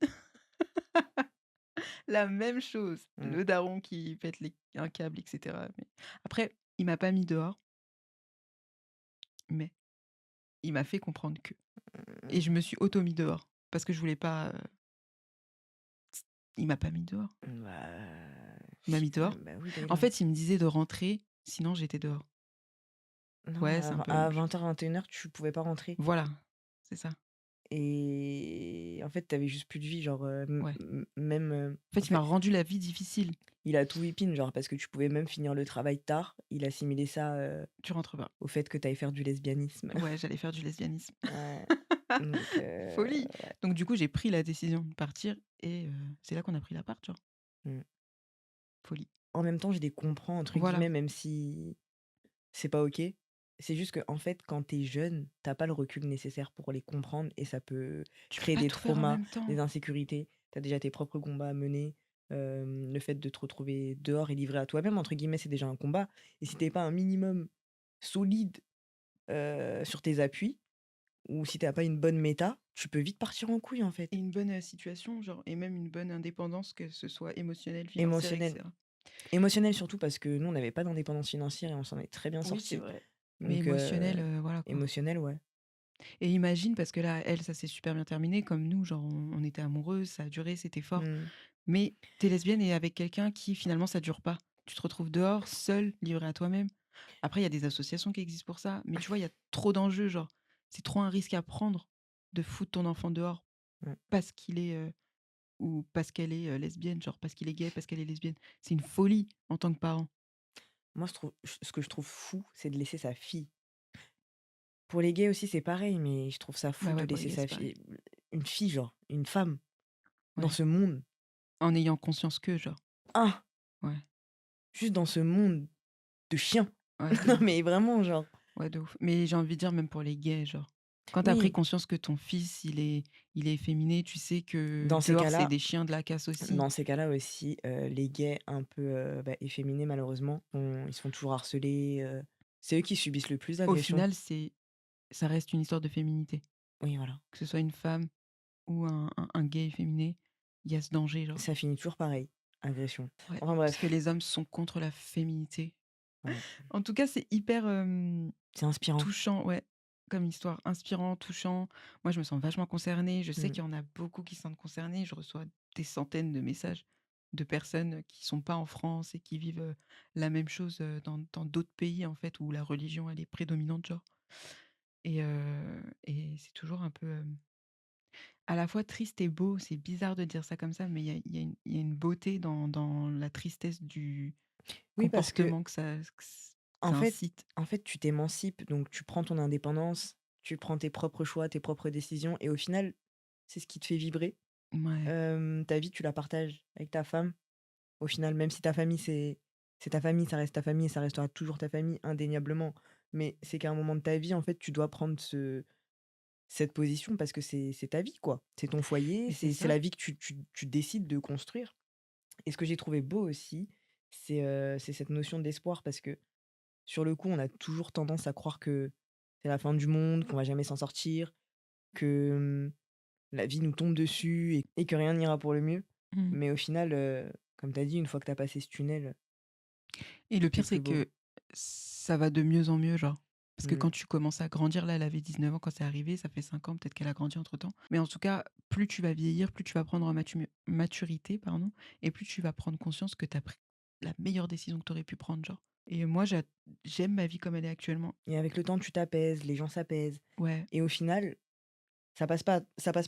Speaker 2: La même chose,
Speaker 3: Mmh.
Speaker 2: le daron qui pète un câble, etc. Mais après, il m'a pas mis dehors, mais il m'a fait comprendre que. Et je me suis auto-mis dehors parce que je voulais pas. Il m'a pas mis dehors.
Speaker 3: Bah,
Speaker 2: Il m'a
Speaker 3: si
Speaker 2: mis
Speaker 3: quand
Speaker 2: dehors.
Speaker 3: même, bah oui, bah oui,
Speaker 2: En
Speaker 3: non.
Speaker 2: fait, il me disait de rentrer, sinon j'étais dehors.
Speaker 3: Non,
Speaker 2: Ouais, c'est un peu la
Speaker 3: à
Speaker 2: même chose.
Speaker 3: 20h, 21h, tu pouvais pas rentrer
Speaker 2: Voilà, c'est ça.
Speaker 3: et en fait, tu avais juste plus de vie, genre, m
Speaker 2: Ouais.
Speaker 3: m même,
Speaker 2: En
Speaker 3: en
Speaker 2: fait, il m'a
Speaker 3: fait,
Speaker 2: rendu la vie difficile.
Speaker 3: il a tout whipping, genre, parce que tu pouvais même finir le travail tard. Il assimilait ça,
Speaker 2: Tu rentres pas.
Speaker 3: au fait que tu allais faire du lesbianisme.
Speaker 2: Ouais, j'allais faire du lesbianisme.
Speaker 3: Ouais, donc
Speaker 2: Folie.
Speaker 3: ouais.
Speaker 2: Donc du coup, j'ai pris la décision de partir et c'est là qu'on a pris l'appart, genre.
Speaker 3: Mmh.
Speaker 2: Folie.
Speaker 3: En même temps, «je les comprends» entre
Speaker 2: Voilà.
Speaker 3: guillemets, même si c'est pas OK. C'est juste que en fait, quand tu es jeune, tu pas le recul nécessaire pour les comprendre et ça peut
Speaker 2: Tu peux
Speaker 3: créer
Speaker 2: pas
Speaker 3: des
Speaker 2: tout faire en
Speaker 3: traumas,
Speaker 2: même temps.
Speaker 3: des insécurités. Tu as déjà tes propres combats à mener. Le fait de te retrouver dehors et livré à toi-même, entre guillemets, c'est déjà un combat et si tu pas un minimum solide, sur tes appuis ou si tu pas une bonne méta, tu peux vite partir en couille, en
Speaker 2: Et
Speaker 3: fait.
Speaker 2: une bonne situation, genre, et même une bonne indépendance, que ce soit émotionnelle, financière,
Speaker 3: Émotionnel.
Speaker 2: etc.
Speaker 3: Émotionnel surtout parce que nous, on n'avait pas d'indépendance financière et on s'en est très bien
Speaker 2: Oui, c'est
Speaker 3: sortis.
Speaker 2: vrai. Mais
Speaker 3: Donc
Speaker 2: émotionnelle, voilà quoi.
Speaker 3: émotionnel, ouais.
Speaker 2: Et imagine, parce que là, elle, ça s'est super bien terminé, comme nous, genre, on était amoureuses, ça a duré, c'était fort.
Speaker 3: Mmh.
Speaker 2: Mais t'es lesbienne et avec quelqu'un qui, finalement, ça dure pas. Tu te retrouves dehors, seule, livrée à toi-même. Après, il y a des associations qui existent pour ça, mais tu vois, il y a trop d'enjeux, genre, c'est trop un risque à prendre de foutre ton enfant dehors
Speaker 3: Mmh.
Speaker 2: parce qu'il est ou parce qu'elle est lesbienne, genre parce qu'il est gay, parce qu'elle est lesbienne. C'est une folie en tant que parent.
Speaker 3: Moi, je trouve ce que je trouve fou, c'est de laisser sa fille. Pour les gays aussi, c'est pareil, mais je trouve ça fou
Speaker 2: Bah
Speaker 3: de
Speaker 2: ouais, pour les
Speaker 3: laisser
Speaker 2: gays,
Speaker 3: sa
Speaker 2: c'est pareil.
Speaker 3: fille une fille, genre, une femme, dans
Speaker 2: Ouais.
Speaker 3: ce monde.
Speaker 2: En ayant conscience que, genre.
Speaker 3: Ah!
Speaker 2: Ouais.
Speaker 3: Juste dans ce monde de chiens.
Speaker 2: Ouais, de
Speaker 3: Non,
Speaker 2: ouf.
Speaker 3: mais vraiment, genre.
Speaker 2: Ouais, de ouf. Mais j'ai envie de dire, même pour les gays, genre. Quand t'as pris
Speaker 3: Oui,
Speaker 2: conscience que ton fils, il est efféminé, tu sais que
Speaker 3: dans ces
Speaker 2: dehors, c'est
Speaker 3: cas-là
Speaker 2: des chiens de la casse aussi.
Speaker 3: dans ces cas-là aussi, les gays un peu, bah, efféminés malheureusement, ils se font toujours harceler, c'est eux qui subissent le plus
Speaker 2: Au
Speaker 3: d'agressions.
Speaker 2: final, ça reste une histoire de féminité.
Speaker 3: Oui, voilà.
Speaker 2: Que ce soit une femme ou un gay efféminé, il y a ce danger, genre.
Speaker 3: Ça finit toujours pareil, agression.
Speaker 2: Ouais,
Speaker 3: Enfin
Speaker 2: parce que
Speaker 3: bref,
Speaker 2: les hommes sont contre la féminité.
Speaker 3: ouais,
Speaker 2: En tout cas, c'est hyper,
Speaker 3: c'est inspirant.
Speaker 2: touchant, ouais, comme histoire, inspirant, touchant. Moi, je me sens vachement concernée. Je sais
Speaker 3: Mmh.
Speaker 2: qu'il y en a beaucoup qui se sentent concernés. Je reçois des centaines de messages de personnes qui sont pas en France et qui vivent, la même chose, dans d'autres pays, en fait, où la religion, elle est prédominante, genre. Et c'est toujours un peu, à la fois triste et beau. C'est bizarre de dire ça comme ça, mais il y a une beauté dans la tristesse du
Speaker 3: Oui, parce que
Speaker 2: comportement
Speaker 3: En
Speaker 2: ça
Speaker 3: fait
Speaker 2: incite.
Speaker 3: en fait, tu t'émancipes, donc tu prends ton indépendance, tu prends tes propres choix, tes propres décisions et au final, c'est ce qui te fait vibrer.
Speaker 2: Ouais.
Speaker 3: Ta vie, tu la partages avec ta femme. Au final, même si ta famille, c'est ta famille, ça reste ta famille et ça restera toujours ta famille indéniablement. Mais c'est qu'à un moment de ta vie, en fait, tu dois prendre cette position parce que c'est ta vie, quoi. C'est ton foyer,
Speaker 2: Mais c'est
Speaker 3: c'est
Speaker 2: ça.
Speaker 3: la vie que tu décides de construire et ce que j'ai trouvé beau aussi, c'est cette notion d'espoir parce que sur le coup, on a toujours tendance à croire que c'est la fin du monde, qu'on va jamais s'en sortir, que la vie nous tombe dessus et que rien n'ira pour le mieux.
Speaker 2: Mmh.
Speaker 3: Mais au final, comme tu as dit, une fois que tu as passé ce tunnel,
Speaker 2: Et le
Speaker 3: tout est
Speaker 2: pire,
Speaker 3: plus
Speaker 2: c'est
Speaker 3: beau.
Speaker 2: que ça va de mieux en mieux, genre. Parce que
Speaker 3: Mmh.
Speaker 2: quand tu commences à grandir, là, elle avait 19 ans quand c'est arrivé, ça fait 5 ans, peut-être qu'elle a grandi entre-temps. Mais en tout cas, plus tu vas vieillir, plus tu vas prendre en maturité, pardon, et plus tu vas prendre conscience que tu as pris la meilleure décision que tu aurais pu prendre, genre. Et moi, j'aime ma vie comme elle est actuellement.
Speaker 3: Et avec le temps, tu t'apaises, les gens s'apaisent.
Speaker 2: Ouais,
Speaker 3: Et au final, ça passe pas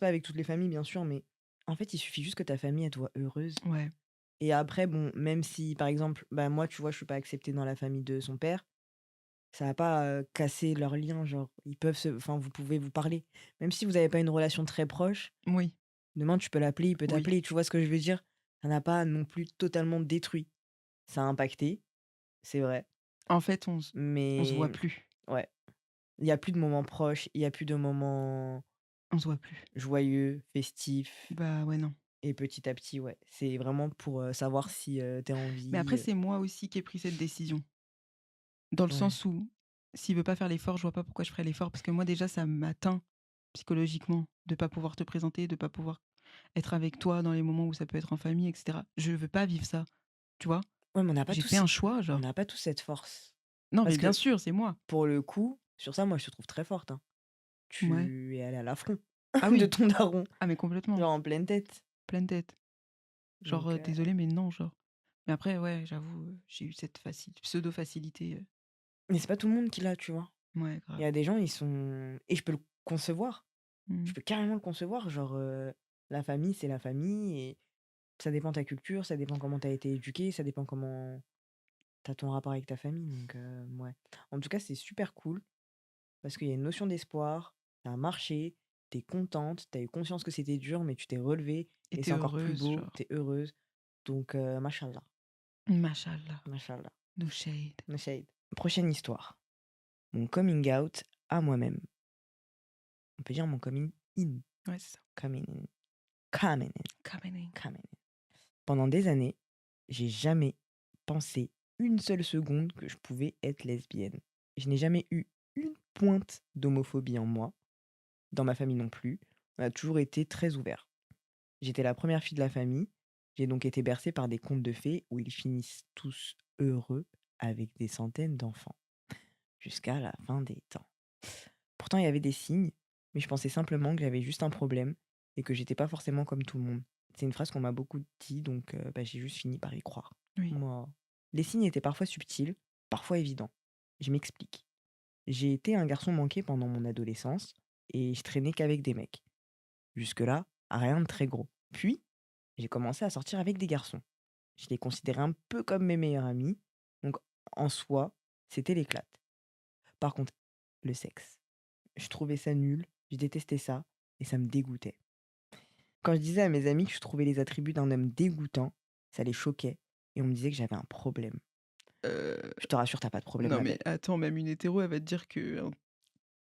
Speaker 3: avec toutes les familles, bien sûr, mais en fait, il suffit juste que ta famille, elle te voit heureuse.
Speaker 2: ouais,
Speaker 3: Et après, bon, même si, par exemple, bah, moi, tu vois, je suis pas acceptée dans la famille de son père, ça va pas, casser leur lien, genre, ils peuvent se enfin, vous pouvez vous parler. Même si vous avez pas une relation très proche,
Speaker 2: oui,
Speaker 3: demain, tu peux l'appeler, il peut
Speaker 2: oui.
Speaker 3: t'appeler, tu vois ce que je veux dire? Ça n'a pas non plus totalement détruit. Ça a impacté, c'est vrai,
Speaker 2: En fait, on se voit
Speaker 3: mais
Speaker 2: plus.
Speaker 3: ouais, il y a plus de moments proches, il y a plus de moments
Speaker 2: On se voit plus.
Speaker 3: joyeux, festifs
Speaker 2: Bah ouais, non.
Speaker 3: et petit à petit, ouais, c'est vraiment pour, savoir si, tu es en
Speaker 2: Mais après,
Speaker 3: vie,
Speaker 2: c'est moi aussi qui ai pris cette décision. Dans le
Speaker 3: ouais.
Speaker 2: sens où, s'il veut pas faire l'effort, je vois pas pourquoi je ferais l'effort. Parce que moi, déjà, ça m'atteint psychologiquement de pas pouvoir te présenter, de pas pouvoir être avec toi dans les moments où ça peut être en famille, et cetera. Je veux pas vivre ça, tu vois?
Speaker 3: Ouais, mais
Speaker 2: J'ai fait un choix,
Speaker 3: on
Speaker 2: genre.
Speaker 3: n'a pas tous cette force.
Speaker 2: Non, mais
Speaker 3: Parce
Speaker 2: bien
Speaker 3: que
Speaker 2: sûr, c'est moi.
Speaker 3: pour le coup, sur ça, moi, je te trouve très forte, hein.
Speaker 2: Ouais.
Speaker 3: Tu es allée à l'affront
Speaker 2: Ah
Speaker 3: de
Speaker 2: oui.
Speaker 3: ton daron,
Speaker 2: Ah mais complètement,
Speaker 3: genre en pleine tête.
Speaker 2: pleine tête. Genre,
Speaker 3: Donc
Speaker 2: désolée, mais non, genre. Mais après, ouais, j'avoue, j'ai eu cette pseudo-facilité,
Speaker 3: mais c'est pas tout le monde qui l'a, tu vois?
Speaker 2: ouais,
Speaker 3: Il
Speaker 2: grave.
Speaker 3: y a des gens, ils sont et je peux le concevoir. Je
Speaker 2: Mmh.
Speaker 3: peux carrément le concevoir, genre, la famille, c'est la famille et ça dépend de ta culture, ça dépend comment tu as été éduqué, ça dépend comment tu as ton rapport avec ta famille, donc mouais. En tout cas, c'est super cool parce qu'il y a une notion d'espoir, ça a marché, tu es contente, tu as eu conscience que c'était dur, mais tu t'es relevée
Speaker 2: Et
Speaker 3: et
Speaker 2: tu
Speaker 3: c'est encore plus
Speaker 2: heureuse,
Speaker 3: beau,
Speaker 2: genre.
Speaker 3: tu es heureuse, donc mashallah,
Speaker 2: Mashallah,
Speaker 3: mashallah,
Speaker 2: no shade.
Speaker 3: no shade. Prochaine histoire, mon coming out à moi-même. On peut dire mon coming in,
Speaker 2: Ouais, c'est ça.
Speaker 3: coming in, coming in,
Speaker 2: Coming in.
Speaker 3: coming in. Pendant des années, j'ai jamais pensé une seule seconde que je pouvais être lesbienne. Je n'ai jamais eu une pointe d'homophobie en moi, dans ma famille non plus. On a toujours été très ouverts. J'étais la première fille de la famille. J'ai donc été bercée par des contes de fées où ils finissent tous heureux avec des centaines d'enfants, jusqu'à la fin des temps. Pourtant, il y avait des signes, mais je pensais simplement que j'avais juste un problème et que j'étais pas forcément comme tout le monde. C'est une phrase qu'on m'a beaucoup dit, donc bah, j'ai juste fini par y croire.
Speaker 2: Oui.
Speaker 3: Moi, les signes étaient parfois subtils, parfois évidents. Je m'explique. J'ai été un garçon manqué pendant mon adolescence et je traînais qu'avec des mecs. Jusque-là, rien de très gros. Puis, j'ai commencé à sortir avec des garçons. Je les considérais un peu comme mes meilleurs amis, donc en soi, c'était l'éclate. Par contre, le sexe. Je trouvais ça nul, je détestais ça et ça me dégoûtait. Quand je disais à mes amis que je trouvais les attributs d'un homme dégoûtants, ça les choquait et on me disait que j'avais un problème.
Speaker 2: Heu,
Speaker 3: Je te rassure, t'as pas de problème,
Speaker 2: non
Speaker 3: ma
Speaker 2: mais
Speaker 3: belle.
Speaker 2: attends, même une hétéro, elle va te dire qu'un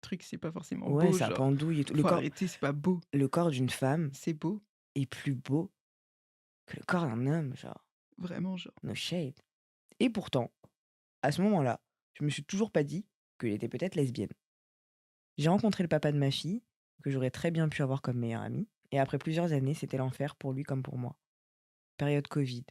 Speaker 2: truc, c'est pas forcément
Speaker 3: Ouais,
Speaker 2: beau,
Speaker 3: ça
Speaker 2: genre.
Speaker 3: pendouille et tout.
Speaker 2: Faut arrêter, c'est pas beau.
Speaker 3: Le corps d'une femme
Speaker 2: C'est beau,
Speaker 3: est plus beau que le corps d'un homme, genre.
Speaker 2: vraiment, genre.
Speaker 3: No shade. Et pourtant, à ce moment-là, je me suis toujours pas dit qu'elle était peut-être lesbienne. J'ai rencontré le papa de ma fille, que j'aurais très bien pu avoir comme meilleur ami, et après plusieurs années, c'était l'enfer pour lui comme pour moi. Période Covid,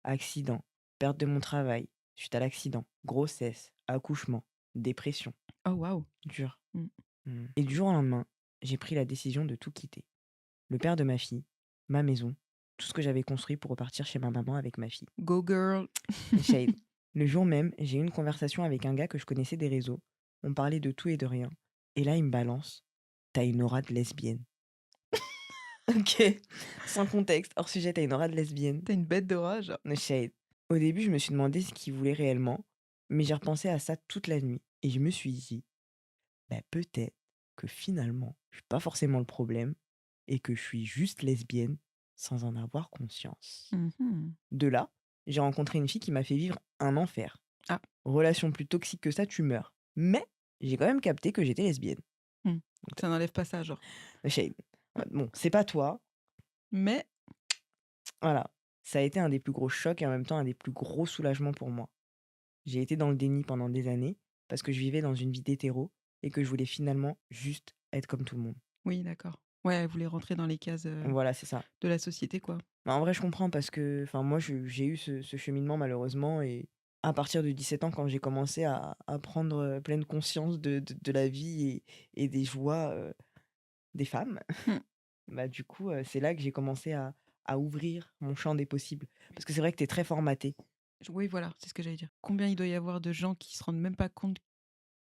Speaker 3: accident, perte de mon travail, suite à l'accident, grossesse, accouchement, dépression,
Speaker 2: Oh waouh!
Speaker 3: dur.
Speaker 2: Mmh.
Speaker 3: Et du jour au lendemain, j'ai pris la décision de tout quitter. Le père de ma fille, ma maison, tout ce que j'avais construit pour repartir chez ma maman avec ma fille.
Speaker 2: Go girl!
Speaker 3: Shade. Le jour même, j'ai eu une conversation avec un gars que je connaissais des réseaux. On parlait de tout et de rien. Et là, il me balance. T'as une aura de lesbienne. Ok. Sans contexte, hors sujet, t'as une aura de lesbienne.
Speaker 2: Tu une bête de rage, genre.
Speaker 3: No shade. Au début, je me suis demandé ce qu'il voulait réellement, mais j'ai repensé à ça toute la nuit et je me suis dit, bah peut-être que finalement, je suis pas forcément le problème et que je suis juste lesbienne sans en avoir conscience.
Speaker 2: Mmh.
Speaker 3: De là, j'ai rencontré une fille qui m'a fait vivre un enfer.
Speaker 2: Ah.
Speaker 3: Relation plus toxique que ça, tu meurs. Mais j'ai quand même capté que j'étais lesbienne.
Speaker 2: Mmh. Ça n'enlève pas ça, genre.
Speaker 3: No shade. Bon, c'est pas toi.
Speaker 2: Mais
Speaker 3: Voilà. Ça a été un des plus gros chocs et en même temps un des plus gros soulagements pour moi. J'ai été dans le déni pendant des années parce que je vivais dans une vie d'hétéro et que je voulais finalement juste être comme tout le monde.
Speaker 2: Oui, d'accord. Ouais, elle voulait rentrer dans les cases,
Speaker 3: Voilà, c'est ça.
Speaker 2: de la société, quoi.
Speaker 3: Bah, en vrai, je comprends parce que, enfin, moi, j'ai eu ce cheminement malheureusement et à partir de 17 ans, quand j'ai commencé à prendre, pleine conscience de la vie et des joies, des femmes,
Speaker 2: Mmh.
Speaker 3: bah, du coup, c'est là que j'ai commencé à ouvrir mon champ des possibles. Parce que c'est vrai que tu es très formaté.
Speaker 2: Oui, voilà, c'est ce que j'allais dire. Combien il doit y avoir de gens qui se rendent même pas compte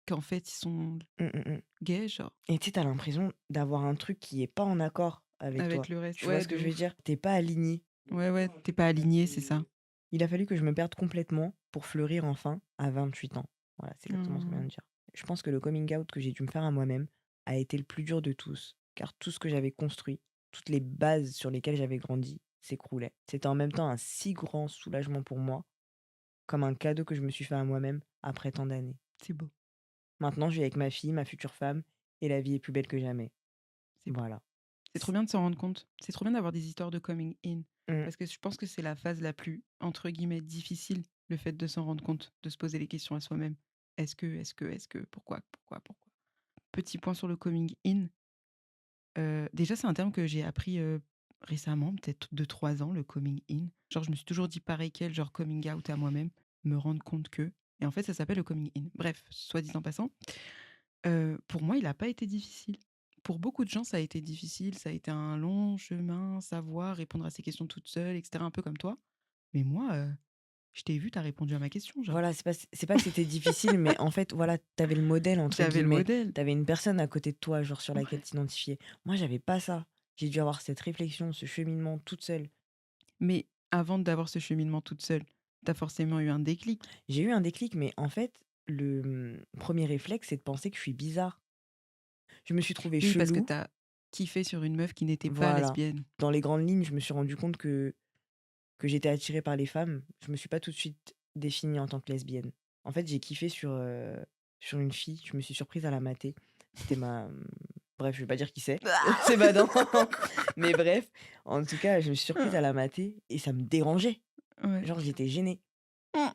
Speaker 2: qu'en fait, ils sont
Speaker 3: Mmh, mmh mh.
Speaker 2: gays, genre,
Speaker 3: Et tu sais, tu l'impression d'avoir un truc qui est pas en accord avec
Speaker 2: avec
Speaker 3: toi.
Speaker 2: le reste.
Speaker 3: Tu vois
Speaker 2: Ouais,
Speaker 3: ce que
Speaker 2: de
Speaker 3: je veux
Speaker 2: ouf.
Speaker 3: dire? T'es pas aligné.
Speaker 2: Ouais, ouais, tu pas aligné, c'est ça.
Speaker 3: Il a fallu que je me perde complètement pour fleurir enfin à 28 ans. Voilà, c'est exactement ce qu'on vient
Speaker 2: Mmh.
Speaker 3: de dire. Je pense que le coming out que j'ai dû me faire à moi-même a été le plus dur de tous, car tout ce que j'avais construit, toutes les bases sur lesquelles j'avais grandi, s'écroulaient. C'était en même temps un si grand soulagement pour moi, comme un cadeau que je me suis fait à moi-même après tant d'années.
Speaker 2: C'est beau,
Speaker 3: Maintenant, je vis avec ma fille, ma future femme, et la vie est plus belle que jamais.
Speaker 2: c'est beau.
Speaker 3: Voilà.
Speaker 2: C'est trop bien de s'en rendre compte. C'est trop bien d'avoir des histoires de coming in.
Speaker 3: Mm.
Speaker 2: Parce que je pense que c'est la phase la plus, entre guillemets, difficile, le fait de s'en rendre compte, de se poser les questions à soi-même. Est-ce que, pourquoi? Petit point sur le coming in. Déjà, c'est un terme que j'ai appris récemment, peut-être 2 3 ans, le coming in. Genre, je me suis toujours dit pareil qu'elle, genre coming out à moi-même, me rendre compte que. Et en fait, ça s'appelle le coming in. Bref, soit dit en passant, pour moi, il n'a pas été difficile. Pour beaucoup de gens, ça a été difficile, ça a été un long chemin, savoir répondre à ces questions toute seule, etc., un peu comme toi. Mais moi, je t'ai vu, tu as répondu à ma question, genre.
Speaker 3: Voilà, c'est pas que c'était difficile, mais en fait, voilà, t'avais le «modèle» entre
Speaker 2: J'avais le
Speaker 3: guillemets.
Speaker 2: modèle.
Speaker 3: T'avais une personne à côté de toi, genre, sur laquelle
Speaker 2: Ouais.
Speaker 3: t'identifier. Moi, j'avais pas ça. J'ai dû avoir cette réflexion, ce cheminement toute seule.
Speaker 2: Mais avant d'avoir ce cheminement toute seule, tu as forcément eu un déclic.
Speaker 3: J'ai eu un déclic, mais en fait, le, 1er réflexe, c'est de penser que je suis bizarre. Je me suis trouvée
Speaker 2: Oui, parce que
Speaker 3: chelou.
Speaker 2: tu as kiffé sur une meuf qui n'était pas
Speaker 3: Voilà.
Speaker 2: lesbienne.
Speaker 3: Dans les grandes lignes, je me suis rendu compte que j'étais attirée par les femmes. Je me suis pas tout de suite définie en tant que lesbienne. En fait, j'ai kiffé sur une fille. Je me suis surprise à la mater. C'était ma, bref, je vais pas dire qui c'est. C'est badant. Mais bref, en tout cas, je me suis surprise à la mater et ça me dérangeait.
Speaker 2: Ouais.
Speaker 3: Genre, j'étais gênée.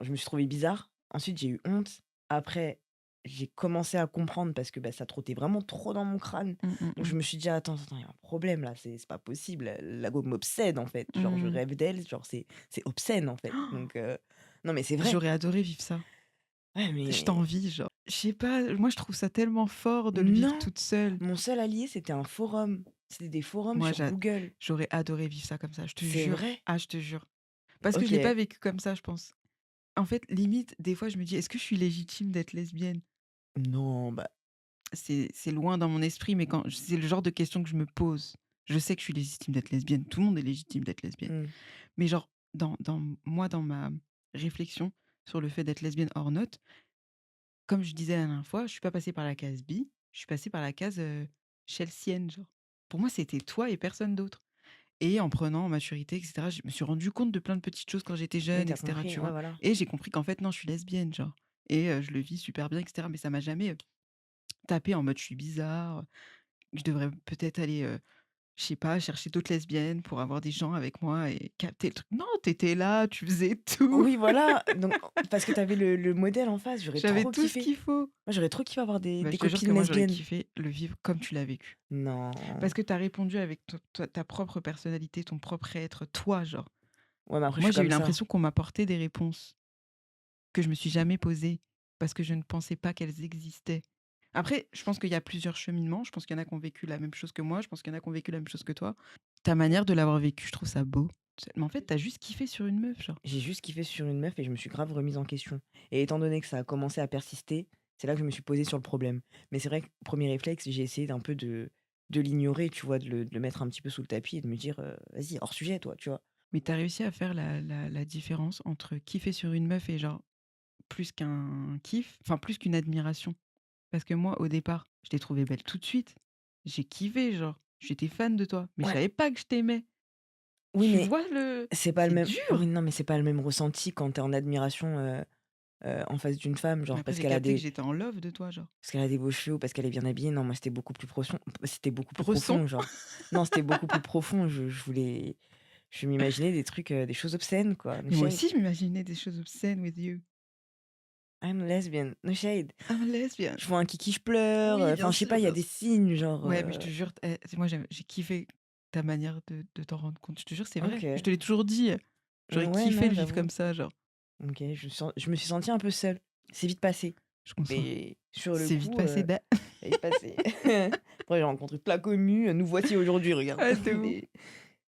Speaker 3: Je me suis trouvée bizarre. Ensuite, j'ai eu honte. Après, j'ai commencé à comprendre parce que, bah, ça trottait vraiment trop dans mon crâne.
Speaker 2: Mmh, mmh,
Speaker 3: Donc
Speaker 2: mmh.
Speaker 3: je me suis dit: «Attends, il y a un problème là, c'est pas possible, la go m'obsède en fait». Genre je
Speaker 2: Mmh.
Speaker 3: rêve d'elle, genre c'est obscène en fait. Donc non mais c'est vrai.
Speaker 2: J'aurais adoré vivre ça.
Speaker 3: Ouais
Speaker 2: Je
Speaker 3: mais
Speaker 2: t'envie, genre. Je sais pas, moi je trouve ça tellement fort de le vivre
Speaker 3: non!
Speaker 2: toute seule.
Speaker 3: Mon seul allié, c'était un forum. C'était des forums
Speaker 2: Moi,
Speaker 3: sur Google.
Speaker 2: j'aurais adoré vivre ça comme ça, je te
Speaker 3: C'est
Speaker 2: jure.
Speaker 3: vrai?
Speaker 2: Ah, je te jure. Parce que je l'ai pas
Speaker 3: OK.
Speaker 2: vécu comme ça, je pense. En fait, limite, des fois, je me dis: «Est-ce que je suis légitime d'être lesbienne?»
Speaker 3: Non, bah,
Speaker 2: C'est loin dans mon esprit, mais quand c'est le genre de question que je me pose. Je sais que je suis légitime d'être lesbienne, tout le monde est légitime d'être lesbienne.
Speaker 3: mmh,
Speaker 2: Mais genre, dans ma réflexion sur le fait d'être lesbienne or not, comme je disais la dernière fois, je suis pas passée par la case bi, je suis passée par la case, chelsienne, genre. Pour moi, c'était toi et personne d'autre. Et en prenant en maturité et cetera, je me suis rendu compte de plein de petites choses quand j'étais
Speaker 3: oui,
Speaker 2: jeune et
Speaker 3: tu
Speaker 2: cetera,
Speaker 3: compris,
Speaker 2: tu
Speaker 3: ouais,
Speaker 2: vois?
Speaker 3: voilà.
Speaker 2: Et j'ai compris qu'en fait, non, je suis lesbienne, genre. Et je le vis super bien et cetera, mais ça m'a jamais, tapé en mode: «Je suis bizarre, je devrais peut-être aller, je sais pas, chercher d'autres lesbiennes pour avoir des gens avec moi et capter le truc». Non, t'étais là, tu faisais tout.
Speaker 3: Oui, voilà, donc parce que t'avais le modèle en face, j'aurais
Speaker 2: J'avais
Speaker 3: trop
Speaker 2: tout ce
Speaker 3: kiffé.
Speaker 2: qu'il faut.
Speaker 3: Moi, j'aurais trop kiffé avoir
Speaker 2: Bah,
Speaker 3: des
Speaker 2: je te jure que
Speaker 3: copines
Speaker 2: moi, j'aurais
Speaker 3: lesbiennes.
Speaker 2: kiffé le vivre comme tu l'as vécu.
Speaker 3: Non.
Speaker 2: Parce que tu as répondu avec ta propre personnalité, ton propre être, toi, genre.
Speaker 3: Ouais, mais après, je
Speaker 2: Moi,
Speaker 3: suis
Speaker 2: j'ai eu
Speaker 3: comme ça.
Speaker 2: l'impression qu'on m'apportait des réponses que je me suis jamais posées parce que je ne pensais pas qu'elles existaient. Après, je pense qu'il y a plusieurs cheminements. Je pense qu'il y en a qui ont vécu la même chose que moi. Je pense qu'il y en a qui ont vécu la même chose que toi. Ta manière de l'avoir vécu, je trouve ça beau. Mais en fait, tu as juste kiffé sur une meuf, genre.
Speaker 3: J'ai juste kiffé sur une meuf et je me suis grave remise en question. Et étant donné que ça a commencé à persister, c'est là que je me suis posée sur le problème. Mais c'est vrai que, premier réflexe, j'ai essayé d'un peu de l'ignorer, tu vois, de le mettre un petit peu sous le tapis et de me dire, vas-y, hors sujet, toi, tu vois.
Speaker 2: Mais tu as réussi à faire la différence entre kiffer sur une meuf et genre plus qu'un kiff, enfin plus qu'une admiration. Parce que moi, au départ, je t'ai trouvée belle tout de suite. J'ai kiffé, genre, j'étais fan de toi, mais je
Speaker 3: Ouais,
Speaker 2: savais pas que je t'aimais.
Speaker 3: oui,
Speaker 2: Tu
Speaker 3: mais
Speaker 2: vois le
Speaker 3: c'est pas le
Speaker 2: c'est
Speaker 3: même. Oui,
Speaker 2: dur!
Speaker 3: non, mais c'est pas le même ressenti quand t'es en admiration en face d'une femme,
Speaker 2: Mais
Speaker 3: genre
Speaker 2: après j'ai capté que j'étais en love de toi, genre.
Speaker 3: parce qu'elle a des beaux cheveux ou parce qu'elle est bien habillée. Non, moi, c'était beaucoup plus profond. C'était beaucoup plus
Speaker 2: Bresson?
Speaker 3: profond, genre. Non, c'était beaucoup plus profond. Je voulais. Je m'imaginais des trucs, des choses obscènes, quoi.
Speaker 2: Mais moi
Speaker 3: Michel.
Speaker 2: aussi, je m'imaginais des choses obscènes with you.
Speaker 3: I'm lesbian, no shade.
Speaker 2: I'm a lesbian.
Speaker 3: Je vois un kiki, je pleure,
Speaker 2: Oui,
Speaker 3: enfin,
Speaker 2: bien
Speaker 3: je sais
Speaker 2: sûr,
Speaker 3: pas, il y a
Speaker 2: bien
Speaker 3: des
Speaker 2: sûr.
Speaker 3: signes, genre,
Speaker 2: Ouais, mais je te jure, moi j'ai kiffé ta manière de t'en rendre compte. Je te jure, c'est vrai. Je
Speaker 3: OK.
Speaker 2: te l'ai toujours dit. J'aurais
Speaker 3: Ouais,
Speaker 2: kiffé
Speaker 3: non,
Speaker 2: le vivre
Speaker 3: j'avoue.
Speaker 2: comme ça, genre.
Speaker 3: OK, je me suis sentie un peu seule. C'est vite passé,
Speaker 2: Je conçois.
Speaker 3: mais sur le
Speaker 2: C'est vite
Speaker 3: coup,
Speaker 2: passé, da
Speaker 3: c'est vite passé. Après, j'ai rencontré plein connu, nous voici aujourd'hui, regarde.
Speaker 2: ah, de ouf.
Speaker 3: Des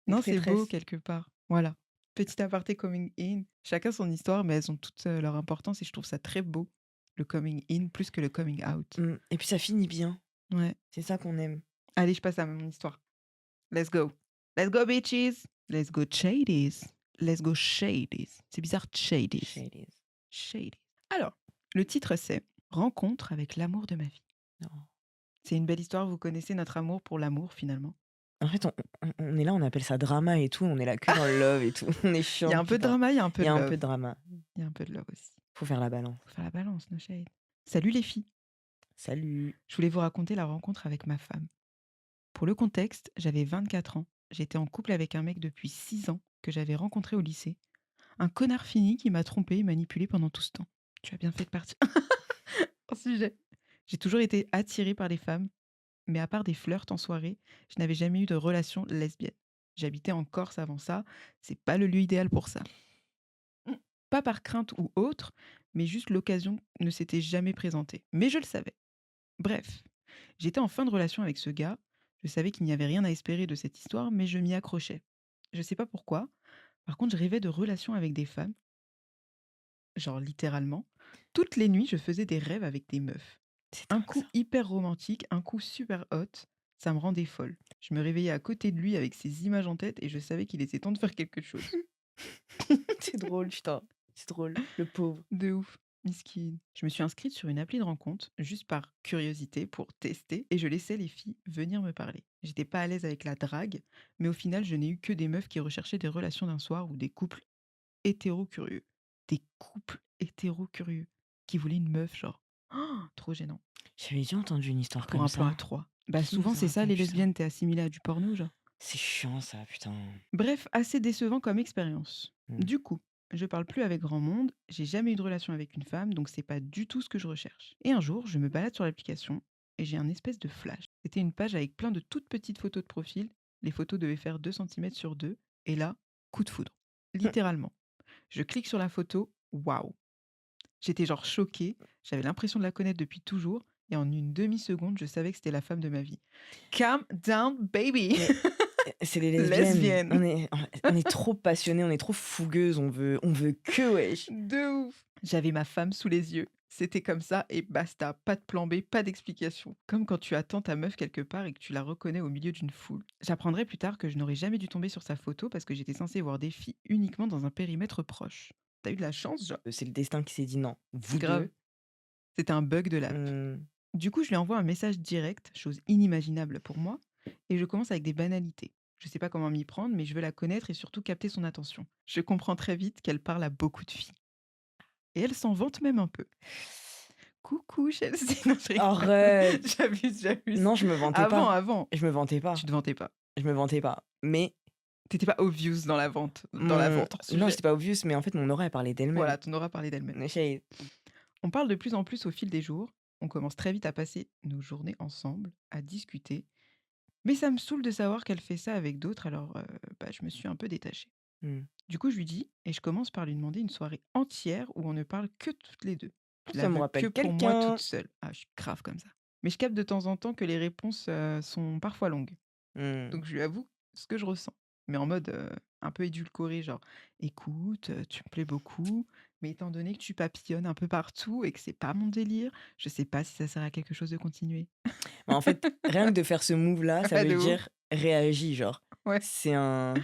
Speaker 2: Non, c'est beau
Speaker 3: prêtresses.
Speaker 2: quelque part. Voilà. Petit aparté coming in. Chacun son histoire, mais elles ont toutes leur importance et je trouve ça très beau, le coming in, plus que le coming out.
Speaker 3: Et puis ça finit bien,
Speaker 2: Ouais.
Speaker 3: c'est ça qu'on aime.
Speaker 2: Allez, je passe à mon histoire. Let's go. Let's go, bitches. Let's go, shadies. Let's go, shadies. C'est bizarre, shadies.
Speaker 3: Shadies.
Speaker 2: Shadies. Alors, le titre c'est Rencontre avec l'amour de ma vie.
Speaker 3: Non.
Speaker 2: C'est une belle histoire, vous connaissez notre amour pour l'amour finalement.
Speaker 3: En fait, on est là, on appelle ça drama et tout, on est là que dans le love et tout. On est
Speaker 2: Il y a
Speaker 3: chiant,
Speaker 2: un peu de
Speaker 3: putain.
Speaker 2: drama, il y a un peu
Speaker 3: Il y
Speaker 2: de
Speaker 3: a un peu
Speaker 2: love.
Speaker 3: de drama.
Speaker 2: Il y a un peu de love aussi.
Speaker 3: Faut faire la balance.
Speaker 2: Faut faire la balance, no shade. Salut les filles.
Speaker 3: Salut.
Speaker 2: Je voulais vous raconter la rencontre avec ma femme. Pour le contexte, j'avais 24 ans. J'étais en couple avec un mec depuis 6 ans que j'avais rencontré au lycée. Un connard fini qui m'a trompé et manipulé pendant tout ce temps. Tu as bien fait de partir. En sujet. J'ai toujours été attirée par les femmes, mais à part des flirts en soirée, je n'avais jamais eu de relation lesbienne. J'habitais en Corse avant ça, c'est pas le lieu idéal pour ça. Pas par crainte ou autre, mais juste l'occasion ne s'était jamais présentée. Mais je le savais. Bref, j'étais en fin de relation avec ce gars, je savais qu'il n'y avait rien à espérer de cette histoire, mais je m'y accrochais. Je sais pas pourquoi. Par contre, je rêvais de relations avec des femmes, genre littéralement. Toutes les nuits, je faisais des rêves avec des meufs.
Speaker 3: C'est
Speaker 2: Un
Speaker 3: dingue
Speaker 2: coup
Speaker 3: ça.
Speaker 2: hyper romantique, un coup super hot, ça me rendait folle. Je me réveillais à côté de lui avec ses images en tête et je savais qu'il était temps de faire quelque chose.
Speaker 3: C'est drôle, putain. C'est drôle. Le pauvre.
Speaker 2: De ouf. Miskin. Je me suis inscrite sur une appli de rencontre, juste par curiosité, pour tester, et je laissais les filles venir me parler. J'étais pas à l'aise avec la drague, mais au final, je n'ai eu que des meufs qui recherchaient des relations d'un soir ou des couples hétéro-curieux. Des couples hétéro-curieux qui voulaient une meuf, genre. Oh, trop gênant.
Speaker 3: J'avais déjà entendu une histoire
Speaker 2: Pour
Speaker 3: comme
Speaker 2: un plan à
Speaker 3: ça.
Speaker 2: 3. Bah
Speaker 3: Qui
Speaker 2: souvent
Speaker 3: nous a
Speaker 2: c'est ça les
Speaker 3: raconté ça?
Speaker 2: lesbiennes, t'es assimilée à du porno, genre.
Speaker 3: C'est chiant ça, putain.
Speaker 2: Bref, assez décevant comme expérience.
Speaker 3: Mmh.
Speaker 2: Du coup, je parle plus avec grand monde, j'ai jamais eu de relation avec une femme, donc c'est pas du tout ce que je recherche. Et un jour, je me balade sur l'application et j'ai un espèce de flash. C'était une page avec plein de toutes petites photos de profil. Les photos devaient faire 2 centimètres sur 2. Et là, coup de foudre. Littéralement. Je clique sur la photo, waouh. J'étais genre choquée, j'avais l'impression de la connaître depuis toujours, et en une demi-seconde, je savais que c'était la femme de ma vie. Calm down, baby.
Speaker 3: Mais c'est les lesbiennes.
Speaker 2: Lesbienne.
Speaker 3: On est trop passionnés, on est trop fougueuses, on veut que wesh.
Speaker 2: De ouf. J'avais ma femme sous les yeux. C'était comme ça et basta. Pas de plan B, pas d'explication. Comme quand tu attends ta meuf quelque part et que tu la reconnais au milieu d'une foule. J'apprendrai plus tard que je n'aurais jamais dû tomber sur sa photo parce que j'étais censée voir des filles uniquement dans un périmètre proche. T'as eu de la chance, genre.
Speaker 3: C'est le destin qui s'est dit non. Vous
Speaker 2: Grave.
Speaker 3: deux.
Speaker 2: C'était un bug de l'app. Du coup, je lui envoie un message direct, chose inimaginable pour moi, et je commence avec des banalités. Je sais pas comment m'y prendre, mais je veux la connaître et surtout capter son attention. Je comprends très vite qu'elle parle à beaucoup de filles. Et elle s'en vante même un peu. Coucou Chelsea. Non, je rigole.
Speaker 3: Arrête.
Speaker 2: J'abuse.
Speaker 3: Non, je me vantais
Speaker 2: Avant,
Speaker 3: pas.
Speaker 2: avant.
Speaker 3: Je me vantais pas.
Speaker 2: Tu te vantais pas.
Speaker 3: Je me vantais pas. Mais
Speaker 2: T'étais pas obvious dans la vente. Dans la vente. hors
Speaker 3: non,
Speaker 2: sujet.
Speaker 3: j'étais pas obvious, mais en fait, mon aura, elle parlait d'elle-même.
Speaker 2: Voilà, ton aura parlé d'elle-même.
Speaker 3: No shade.
Speaker 2: On parle de plus en plus au fil des jours. On commence très vite à passer nos journées ensemble, à discuter. Mais ça me saoule de savoir qu'elle fait ça avec d'autres, alors je me suis un peu détachée. Du coup, je lui dis, et je commence par lui demander une soirée entière où on ne parle que toutes les deux. Je
Speaker 3: Ça
Speaker 2: la
Speaker 3: me
Speaker 2: veux
Speaker 3: rappelle
Speaker 2: que pour moi
Speaker 3: quelqu'un.
Speaker 2: toute seule. Ah, je suis grave comme ça. Mais je capte de temps en temps que les réponses sont parfois longues. Donc je lui avoue ce que je ressens. Mais en mode un peu édulcoré, genre écoute, tu me plais beaucoup, mais étant donné que tu papillonnes un peu partout et que c'est pas mon délire, je sais pas si ça sert à quelque chose de continuer.
Speaker 3: Mais en fait, rien que de faire ce move-là, ça
Speaker 2: Ouais,
Speaker 3: veut
Speaker 2: de ouf.
Speaker 3: dire réagis, genre.
Speaker 2: Ouais.
Speaker 3: C'est en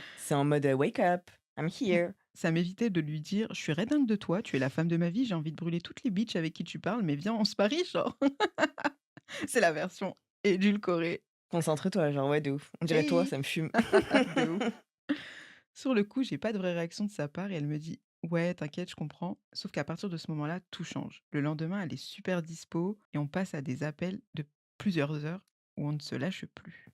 Speaker 3: mode wake up, I'm here.
Speaker 2: Ça m'évitait de lui dire je suis dingue de toi, tu es la femme de ma vie, j'ai envie de brûler toutes les bitches avec qui tu parles, mais viens, on se parie, genre. C'est la version édulcorée.
Speaker 3: Concentre-toi, genre, ouais, de ouf. On dirait toi,
Speaker 2: Hey.
Speaker 3: ça me fume.
Speaker 2: De ouf. Sur le coup, j'ai pas de vraie réaction de sa part et elle me dit ouais, t'inquiète, je comprends. Sauf qu'à partir de ce moment-là, tout change. Le lendemain, elle est super dispo et on passe à des appels de plusieurs heures où on ne se lâche plus.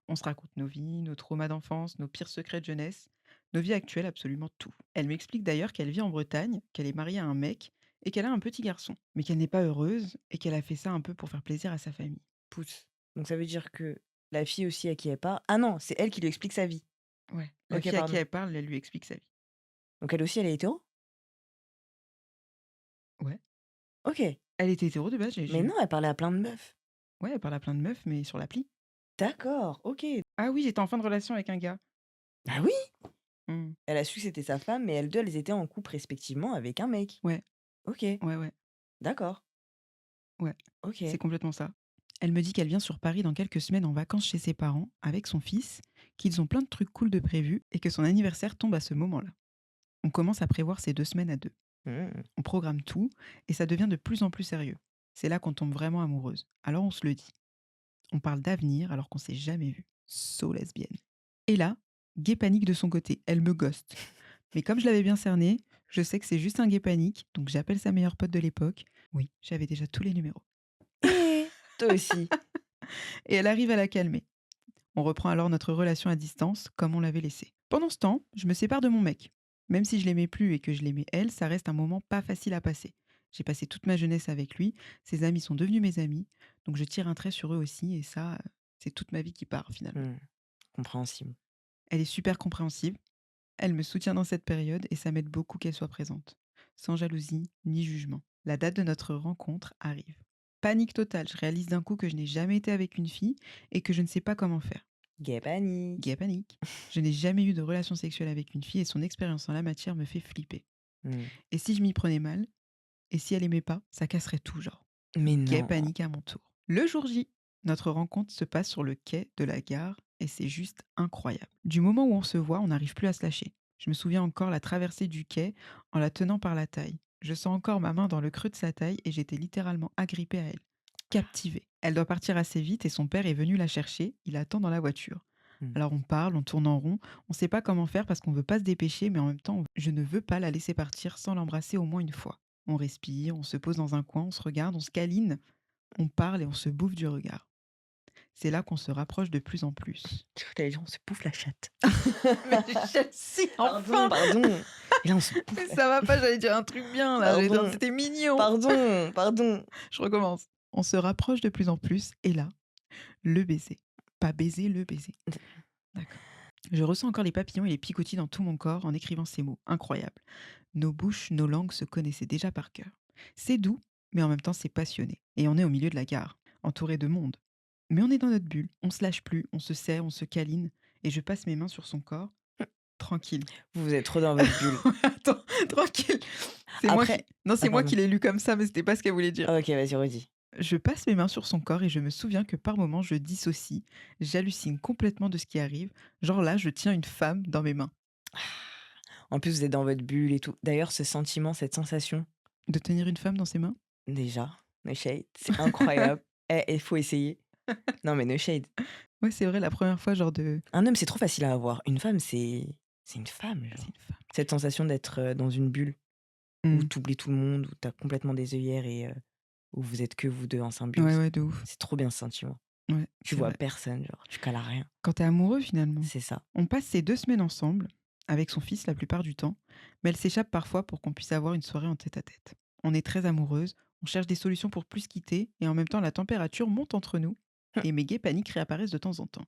Speaker 2: On se raconte nos vies, nos traumas d'enfance, nos pires secrets de jeunesse, nos vies actuelles, absolument tout. Elle m'explique d'ailleurs qu'elle vit en Bretagne, qu'elle est mariée à un mec et qu'elle a un petit garçon, mais qu'elle n'est pas heureuse et qu'elle a fait ça un peu pour faire plaisir à sa famille.
Speaker 3: Pousse. Donc ça veut dire que la fille aussi à qui elle parle ah non, c'est elle qui lui explique sa vie.
Speaker 2: Ouais, la
Speaker 3: OK,
Speaker 2: fille à qui
Speaker 3: pardon.
Speaker 2: elle parle, elle lui explique sa vie.
Speaker 3: Donc elle aussi, elle est hétéro?
Speaker 2: Ouais.
Speaker 3: OK.
Speaker 2: Elle était hétéro de base,
Speaker 3: Mais non, elle parlait à plein de meufs.
Speaker 2: ouais, elle parle à plein de meufs, mais sur l'appli.
Speaker 3: D'accord, OK.
Speaker 2: Ah oui, j'étais en fin de relation avec un gars.
Speaker 3: Ah oui?
Speaker 2: Mmh.
Speaker 3: Elle a su que c'était sa femme, mais elles 2, elles étaient en couple respectivement avec un mec.
Speaker 2: Ouais,
Speaker 3: OK,
Speaker 2: ouais,
Speaker 3: d'accord.
Speaker 2: ouais, c'est
Speaker 3: OK.
Speaker 2: complètement ça. Elle me dit qu'elle vient sur Paris dans quelques semaines en vacances chez ses parents avec son fils, qu'ils ont plein de trucs cool de prévus et que son anniversaire tombe à ce moment-là. On commence à prévoir ces 2 semaines à 2.
Speaker 3: Mmh.
Speaker 2: On programme tout et ça devient de plus en plus sérieux. C'est là qu'on tombe vraiment amoureuse. Alors on se le dit. On parle d'avenir alors qu'on s'est jamais vu. So lesbienne. Et là, gay panique de son côté. Elle me ghost. Mais comme je l'avais bien cerné, je sais que c'est juste un gay panique, donc j'appelle sa meilleure pote de l'époque. Oui, j'avais déjà tous les numéros.
Speaker 3: Et toi aussi?
Speaker 2: Et elle arrive à la calmer. On reprend alors notre relation à distance comme on l'avait laissée. Pendant ce temps, je me sépare de mon mec. Même si je l'aimais plus et que je l'aimais elle, ça reste un moment pas facile à passer. J'ai passé toute ma jeunesse avec lui, ses amis sont devenus mes amis, donc je tire un trait sur eux aussi et ça, c'est toute ma vie qui part finalement.
Speaker 3: Mmh, compréhensible.
Speaker 2: Elle est super compréhensive, elle me soutient dans cette période et ça m'aide beaucoup qu'elle soit présente. Sans jalousie ni jugement. La date de notre rencontre arrive. Panique totale, je réalise d'un coup que je n'ai jamais été avec une fille et que je ne sais pas comment faire.
Speaker 3: Gay panique.
Speaker 2: Gay panique. Je n'ai jamais eu de relation sexuelle avec une fille et son expérience en la matière me fait flipper.
Speaker 3: Mmh.
Speaker 2: Et si je m'y prenais mal, et si elle aimait pas, ça casserait tout genre.
Speaker 3: Mais
Speaker 2: Gay
Speaker 3: non.
Speaker 2: panique à mon tour. Le jour J, notre rencontre se passe sur le quai de la gare et c'est juste incroyable. Du moment où on se voit, on n'arrive plus à se lâcher. Je me souviens encore la traversée du quai en la tenant par la taille. Je sens encore ma main dans le creux de sa taille et j'étais littéralement agrippée à elle, captivée. Elle doit partir assez vite et son père est venu la chercher, il attend dans la voiture.
Speaker 3: Mmh.
Speaker 2: Alors on parle, on tourne en rond, on ne sait pas comment faire parce qu'on veut pas se dépêcher, mais en même temps, je ne veux pas la laisser partir sans l'embrasser au moins une fois. On respire, on se pose dans un coin, on se regarde, on se câline, on parle et on se bouffe du regard. C'est là qu'on se rapproche de plus en plus.
Speaker 3: Je crois que t'allais dire on se bouffe la chatte.
Speaker 2: Mais Chelsea,
Speaker 3: Pardon, pardon. Et là, on se bouffe
Speaker 2: Mais
Speaker 3: la
Speaker 2: ça va pas, j'allais dire un truc bien là, j'allais dire
Speaker 3: Pardon.
Speaker 2: c'était mignon.
Speaker 3: Pardon, pardon.
Speaker 2: Je recommence. On se rapproche de plus en plus et là, le baiser. Pas baiser, le baiser. D'accord. Je ressens encore les papillons et les picotis dans tout mon corps en écrivant ces mots. Incroyable. Nos bouches, nos langues se connaissaient déjà par cœur. C'est doux, mais en même temps c'est passionné. Et on est au milieu de la gare, entouré de monde. Mais on est dans notre bulle, on se lâche plus, on se serre, on se câline, et je passe mes mains sur son corps. Tranquille.
Speaker 3: Vous êtes trop dans votre bulle.
Speaker 2: Attends, tranquille. C'est moi qui...
Speaker 3: Après
Speaker 2: Non, c'est
Speaker 3: ah
Speaker 2: moi
Speaker 3: pardon.
Speaker 2: qui l'ai lu comme ça, mais c'était pas ce qu'elle voulait dire.
Speaker 3: OK, vas-y, redis.
Speaker 2: Je passe mes mains sur son corps et je me souviens que par moments je dissocie, j'hallucine complètement de ce qui arrive. Genre là, je tiens une femme dans mes mains.
Speaker 3: En plus, vous êtes dans votre bulle et tout. D'ailleurs, ce sentiment, cette sensation,
Speaker 2: De tenir une femme dans ses mains?
Speaker 3: déjà, no shade, c'est incroyable. Il faut essayer. Non, mais no shade.
Speaker 2: Ouais, c'est vrai, la première fois, genre de...
Speaker 3: Un homme, c'est trop facile à avoir. Une femme, c'est une femme,
Speaker 2: C'est
Speaker 3: genre.
Speaker 2: une femme.
Speaker 3: Cette sensation d'être, dans une bulle où
Speaker 2: Mm.
Speaker 3: tu oublies tout le monde, où tu as complètement des œillères et où vous êtes que vous 2 en
Speaker 2: Ouais,
Speaker 3: symbiose.
Speaker 2: ouais, de ouf.
Speaker 3: C'est trop bien ce sentiment.
Speaker 2: Ouais,
Speaker 3: Tu
Speaker 2: c'est
Speaker 3: vois
Speaker 2: vrai.
Speaker 3: personne, genre, tu cales à rien.
Speaker 2: Quand t'es amoureux, finalement.
Speaker 3: C'est ça.
Speaker 2: On passe ces 2 semaines ensemble, avec son fils la plupart du temps, mais elle s'échappe parfois pour qu'on puisse avoir une soirée en tête-à-tête. On est très amoureuses, on cherche des solutions pour plus se quitter, et en même temps la température monte entre nous, et mes gays paniques réapparaissent de temps en temps.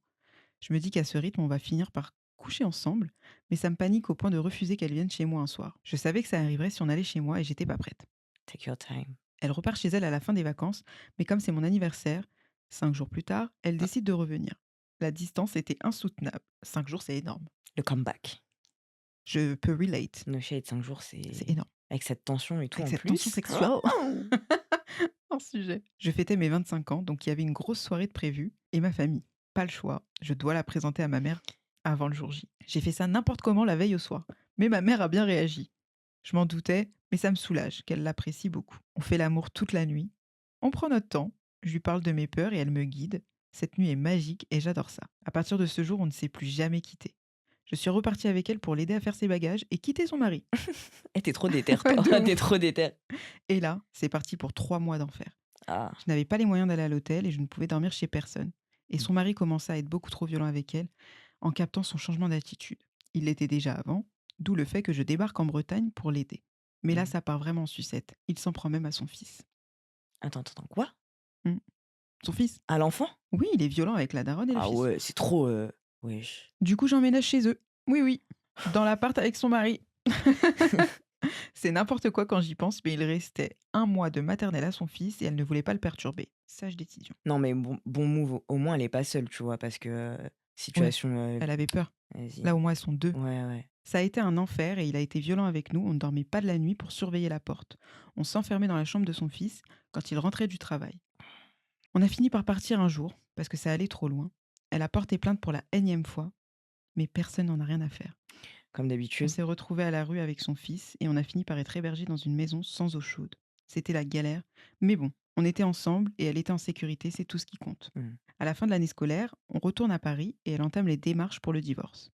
Speaker 2: Je me dis qu'à ce rythme, on va finir par coucher ensemble, mais ça me panique au point de refuser qu'elle vienne chez moi un soir. Je savais que ça arriverait si on allait chez moi et j'étais pas prête.
Speaker 3: Take your time.
Speaker 2: Elle repart chez elle à la fin des vacances, mais comme c'est mon anniversaire, 5 jours plus tard, elle décide de revenir. La distance était insoutenable. 5 jours, c'est énorme.
Speaker 3: Le comeback.
Speaker 2: Je peux relate.
Speaker 3: No shade, 5 jours,
Speaker 2: C'est
Speaker 3: c'est
Speaker 2: énorme.
Speaker 3: avec cette tension et tout
Speaker 2: Avec
Speaker 3: en
Speaker 2: cette
Speaker 3: plus.
Speaker 2: tension sexuelle.
Speaker 3: Oh!
Speaker 2: Hors sujet. Je fêtais mes 25 ans, donc il y avait une grosse soirée de prévue. Et ma famille, pas le choix, je dois la présenter à ma mère avant le jour J. J'ai fait ça n'importe comment la veille au soir. Mais ma mère a bien réagi. Je m'en doutais, mais ça me soulage qu'elle l'apprécie beaucoup. On fait l'amour toute la nuit. On prend notre temps. Je lui parle de mes peurs et elle me guide. Cette nuit est magique et j'adore ça. À partir de ce jour, on ne s'est plus jamais quitté. Je suis repartie avec elle pour l'aider à faire ses bagages et quitter son mari.
Speaker 3: Eh, t'es trop déter,
Speaker 2: Ouais,
Speaker 3: toi.
Speaker 2: de ouf.
Speaker 3: T'es trop déter.
Speaker 2: Et là, c'est parti pour 3 mois d'enfer.
Speaker 3: Ah.
Speaker 2: Je n'avais pas les moyens d'aller à l'hôtel et je ne pouvais dormir chez personne. Et son mari commençait à être beaucoup trop violent avec elle, en captant son changement d'attitude. Il l'était déjà avant, d'où le fait que je débarque en Bretagne pour l'aider. Mais là,
Speaker 3: Mmh.
Speaker 2: ça part vraiment en sucette. Il s'en prend même à son fils.
Speaker 3: Attends, quoi?
Speaker 2: Mmh. Son fils?
Speaker 3: À l'enfant?
Speaker 2: Oui, il est violent avec la daronne et le
Speaker 3: Ah
Speaker 2: fils.
Speaker 3: ouais, c'est trop, wesh.
Speaker 2: Du coup, j'emménage chez eux. Oui, oui, dans l'appart avec son mari. C'est n'importe quoi quand j'y pense, mais il restait 1 mois de maternelle à son fils et elle ne voulait pas le perturber. Sage décision.
Speaker 3: Non, mais bon move, au moins elle est pas seule, tu vois? Parce que,
Speaker 2: Ouais,
Speaker 3: situation,
Speaker 2: elle avait peur.
Speaker 3: vas-y.
Speaker 2: Là, au moins, elles sont 2.
Speaker 3: Ouais, ouais.
Speaker 2: Ça a été un enfer et il a été violent avec nous. On ne dormait pas de la nuit pour surveiller la porte. On s'enfermait dans la chambre de son fils quand il rentrait du travail. On a fini par partir un jour parce que ça allait trop loin. Elle a porté plainte pour la énième fois, mais personne n'en a rien à faire.
Speaker 3: Comme
Speaker 2: On
Speaker 3: d'habitude.
Speaker 2: s'est retrouvés à la rue avec son fils et on a fini par être hébergés dans une maison sans eau chaude. C'était la galère, mais bon, on était ensemble et elle était en sécurité, c'est tout ce qui compte.
Speaker 3: Mmh.
Speaker 2: À la fin de l'année scolaire, on retourne à Paris et elle entame les démarches pour le divorce.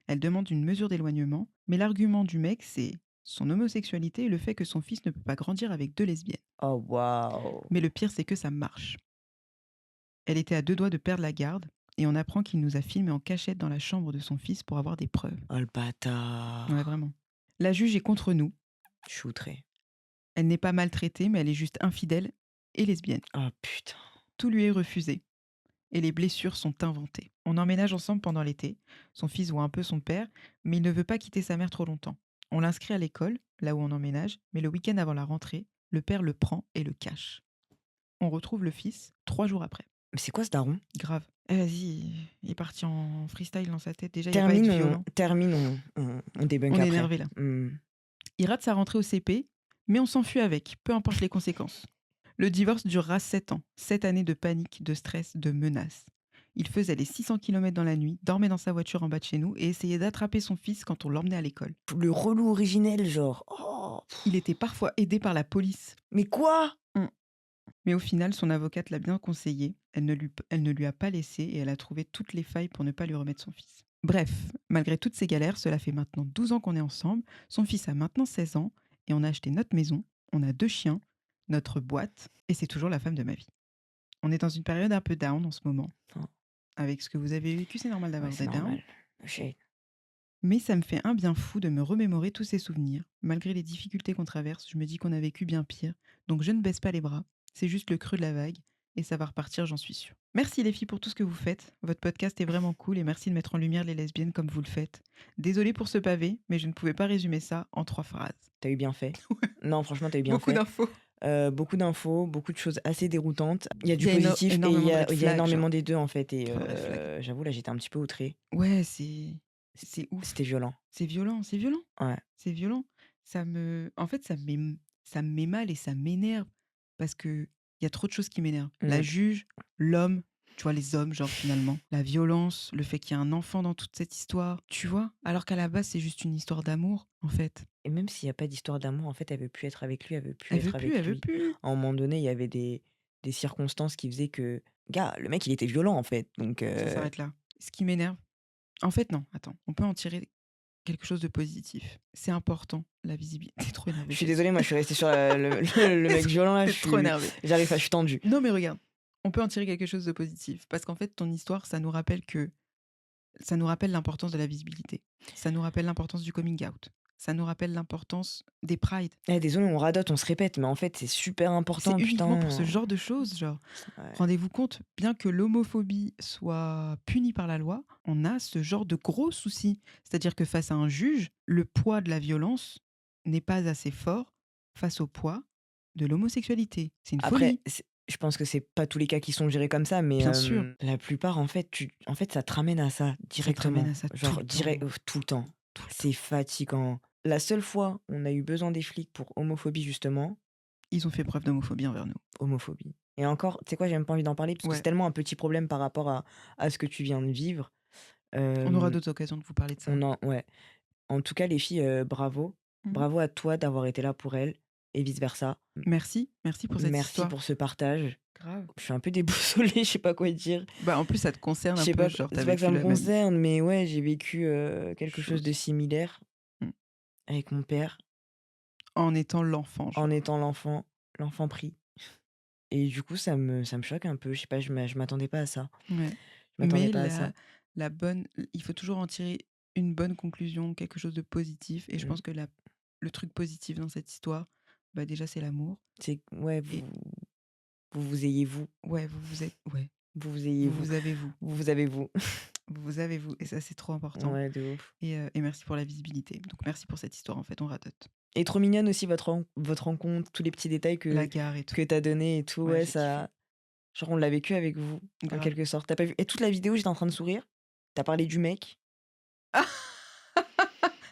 Speaker 2: Elle demande une mesure d'éloignement, mais l'argument du mec, c'est son homosexualité et le fait que son fils ne peut pas grandir avec 2 lesbiennes.
Speaker 3: Oh waouh!
Speaker 2: Mais le pire, c'est que ça marche. Elle était à 2 doigts de perdre la garde et on apprend qu'il nous a filmés en cachette dans la chambre de son fils pour avoir des preuves.
Speaker 3: Oh le
Speaker 2: Ouais,
Speaker 3: bâtard!
Speaker 2: vraiment. La juge est contre nous.
Speaker 3: Je suis outré.
Speaker 2: Elle n'est pas maltraitée, mais elle est juste infidèle et lesbienne.
Speaker 3: Oh putain.
Speaker 2: Tout lui est refusé et les blessures sont inventées. On emménage ensemble pendant l'été. Son fils voit un peu son père, mais il ne veut pas quitter sa mère trop longtemps. On l'inscrit à l'école, là où on emménage, mais le week-end avant la rentrée, le père le prend et le cache. On retrouve le fils 3 jours après.
Speaker 3: Mais c'est quoi ce daron?
Speaker 2: Grave. Vas-y, il est parti en freestyle dans sa tête. Déjà, il n'y a pas à être violent.
Speaker 3: Termine, on débunk
Speaker 2: On est
Speaker 3: après.
Speaker 2: énervé là.
Speaker 3: Mmh.
Speaker 2: Il rate sa rentrée au CP, mais on s'enfuit avec, peu importe les conséquences. Le divorce durera 7 ans, 7 années de panique, de stress, de menaces. Il faisait les 600 km dans la nuit, dormait dans sa voiture en bas de chez nous et essayait d'attraper son fils quand on l'emmenait à l'école.
Speaker 3: Le relou originel, genre. Oh!
Speaker 2: Il était parfois aidé par la police.
Speaker 3: Mais quoi?
Speaker 2: Mais au final, son avocate l'a bien conseillé, elle ne lui a pas laissé et elle a trouvé toutes les failles pour ne pas lui remettre son fils. Bref, malgré toutes ces galères, cela fait maintenant 12 ans qu'on est ensemble, son fils a maintenant 16 ans et on a acheté notre maison, on a 2 chiens, notre boîte et c'est toujours la femme de ma vie. On est dans une période un peu down en ce moment.
Speaker 3: Oh.
Speaker 2: Avec ce que vous avez vécu, c'est normal d'avoir
Speaker 3: Ouais, c'est
Speaker 2: des downs.
Speaker 3: normal. Shit.
Speaker 2: Mais ça me fait un bien fou de me remémorer tous ces souvenirs. Malgré les difficultés qu'on traverse, je me dis qu'on a vécu bien pire. Donc je ne baisse pas les bras. C'est juste le creux de la vague. Et ça va repartir, j'en suis sûre. Merci les filles pour tout ce que vous faites. Votre podcast est vraiment cool et merci de mettre en lumière les lesbiennes comme vous le faites. Désolée pour ce pavé, mais je ne pouvais pas résumer ça en 3 phrases.
Speaker 3: T'as eu bien fait. Non, franchement, t'as eu bien
Speaker 2: Beaucoup
Speaker 3: fait.
Speaker 2: d'infos.
Speaker 3: Beaucoup d'infos, beaucoup de choses assez déroutantes. Il y a
Speaker 2: Il
Speaker 3: du
Speaker 2: y a
Speaker 3: positif et
Speaker 2: énormément de red
Speaker 3: il y a
Speaker 2: flags,
Speaker 3: énormément
Speaker 2: genre.
Speaker 3: des deux en fait. Et
Speaker 2: Trop de red flags.
Speaker 3: j'avoue, là, j'étais un petit peu outré.
Speaker 2: Ouais, c'est ouf.
Speaker 3: C'était violent.
Speaker 2: C'est violent, c'est violent.
Speaker 3: Ouais.
Speaker 2: C'est violent. En fait, ça me met mal et ça m'énerve parce que il y a trop de choses qui m'énervent. La
Speaker 3: Mm.
Speaker 2: juge, l'homme, tu vois, les hommes, genre finalement, la violence, le fait qu'il y a un enfant dans toute cette histoire, tu vois, alors qu'à la base, c'est juste une histoire d'amour, en fait.
Speaker 3: Et même s'il n'y a pas d'histoire d'amour, en fait, elle veut plus être avec lui, elle veut plus
Speaker 2: Elle veut
Speaker 3: être
Speaker 2: plus,
Speaker 3: avec
Speaker 2: elle veut
Speaker 3: lui.
Speaker 2: plus.
Speaker 3: À un moment donné, il y avait des circonstances qui faisaient que, gars, le mec, il était violent en fait. Donc,
Speaker 2: Ça s'arrête là. Ce qui m'énerve. En fait, non, attends, on peut en tirer quelque chose de positif. C'est important, la visibilité. T'es trop énervé.
Speaker 3: je suis désolé, moi, je suis resté sur le mec violent là.
Speaker 2: T'es trop énervé.
Speaker 3: J'arrive pas, je suis tendu.
Speaker 2: Non, mais regarde, on peut en tirer quelque chose de positif. Parce qu'en fait, ton histoire, ça nous rappelle l'importance de la visibilité. Ça nous rappelle l'importance du coming out. Ça nous rappelle l'importance des prides.
Speaker 3: Eh, désolé, on radote, on se répète, mais en fait, c'est super
Speaker 2: C'est
Speaker 3: important,
Speaker 2: uniquement pour
Speaker 3: putain.
Speaker 2: ce genre de choses, genre.
Speaker 3: Ouais.
Speaker 2: Rendez-vous compte, bien que l'homophobie soit punie par la loi, on a ce genre de gros soucis. C'est-à-dire que face à un juge, le poids de la violence n'est pas assez fort face au poids de l'homosexualité. C'est une
Speaker 3: Après,
Speaker 2: folie.
Speaker 3: je pense que c'est pas tous les cas qui sont gérés comme ça, mais
Speaker 2: Bien sûr.
Speaker 3: la plupart, en fait, ça te ramène à ça directement.
Speaker 2: ramène à ça tout
Speaker 3: Genre,
Speaker 2: le
Speaker 3: direct,
Speaker 2: temps.
Speaker 3: tout le temps.
Speaker 2: Tout le
Speaker 3: C'est fatigant. La seule fois où on a eu besoin des flics pour homophobie, justement,
Speaker 2: Ils ont fait preuve d'homophobie envers nous.
Speaker 3: homophobie. Et encore, tu sais quoi, j'ai même pas envie d'en parler parce que
Speaker 2: Ouais.
Speaker 3: c'est tellement un petit problème par rapport à ce que tu viens de vivre.
Speaker 2: On aura
Speaker 3: Euh,
Speaker 2: d'autres occasions de vous parler de ça.
Speaker 3: ouais. En tout cas, les filles, bravo.
Speaker 2: Mhm.
Speaker 3: Bravo à toi d'avoir été là pour elles et vice-versa.
Speaker 2: Merci pour cette
Speaker 3: Merci
Speaker 2: histoire.
Speaker 3: pour ce partage.
Speaker 2: Grave.
Speaker 3: Je suis un peu déboussolée, je sais pas quoi dire.
Speaker 2: Bah en plus ça te concerne
Speaker 3: Je
Speaker 2: un
Speaker 3: sais
Speaker 2: peu,
Speaker 3: pas,
Speaker 2: genre
Speaker 3: c'est
Speaker 2: t'as
Speaker 3: pas que
Speaker 2: vécu
Speaker 3: ça me
Speaker 2: la même
Speaker 3: concerne, mais ouais, j'ai vécu quelque chose de
Speaker 2: chose.
Speaker 3: similaire
Speaker 2: Mm.
Speaker 3: avec mon père
Speaker 2: En étant l'enfant, genre.
Speaker 3: en étant l'enfant pris. Et du coup, ça me choque un peu. Je sais pas, je m'attendais pas à ça.
Speaker 2: Ouais.
Speaker 3: Je m'attendais
Speaker 2: Mais
Speaker 3: pas à ça.
Speaker 2: il faut toujours en tirer une bonne conclusion, quelque chose de positif. Et je
Speaker 3: Mm.
Speaker 2: pense que la le truc positif dans cette histoire, bah, déjà, c'est l'amour
Speaker 3: C'est ouais,
Speaker 2: et
Speaker 3: vous ayez vous,
Speaker 2: ouais, vous vous êtes ouais,
Speaker 3: vous ayez
Speaker 2: vous
Speaker 3: vous,
Speaker 2: vous avez vous.
Speaker 3: vous avez vous.
Speaker 2: Vous avez vous et ça, c'est trop important
Speaker 3: Ouais, de ouf.
Speaker 2: et merci pour la visibilité. Donc merci pour cette histoire, en fait, on radote.
Speaker 3: Et trop mignonne aussi votre rencontre, tous les petits détails
Speaker 2: La gare et tout.
Speaker 3: que tu donné et tout,
Speaker 2: Ouais,
Speaker 3: ouais,
Speaker 2: j'ai kiffé.
Speaker 3: ça genre on l'a vécu avec vous, en
Speaker 2: Grave.
Speaker 3: quelque sorte. Tu pas vu et toute la vidéo, j'étais en train de sourire. T'as parlé du mec.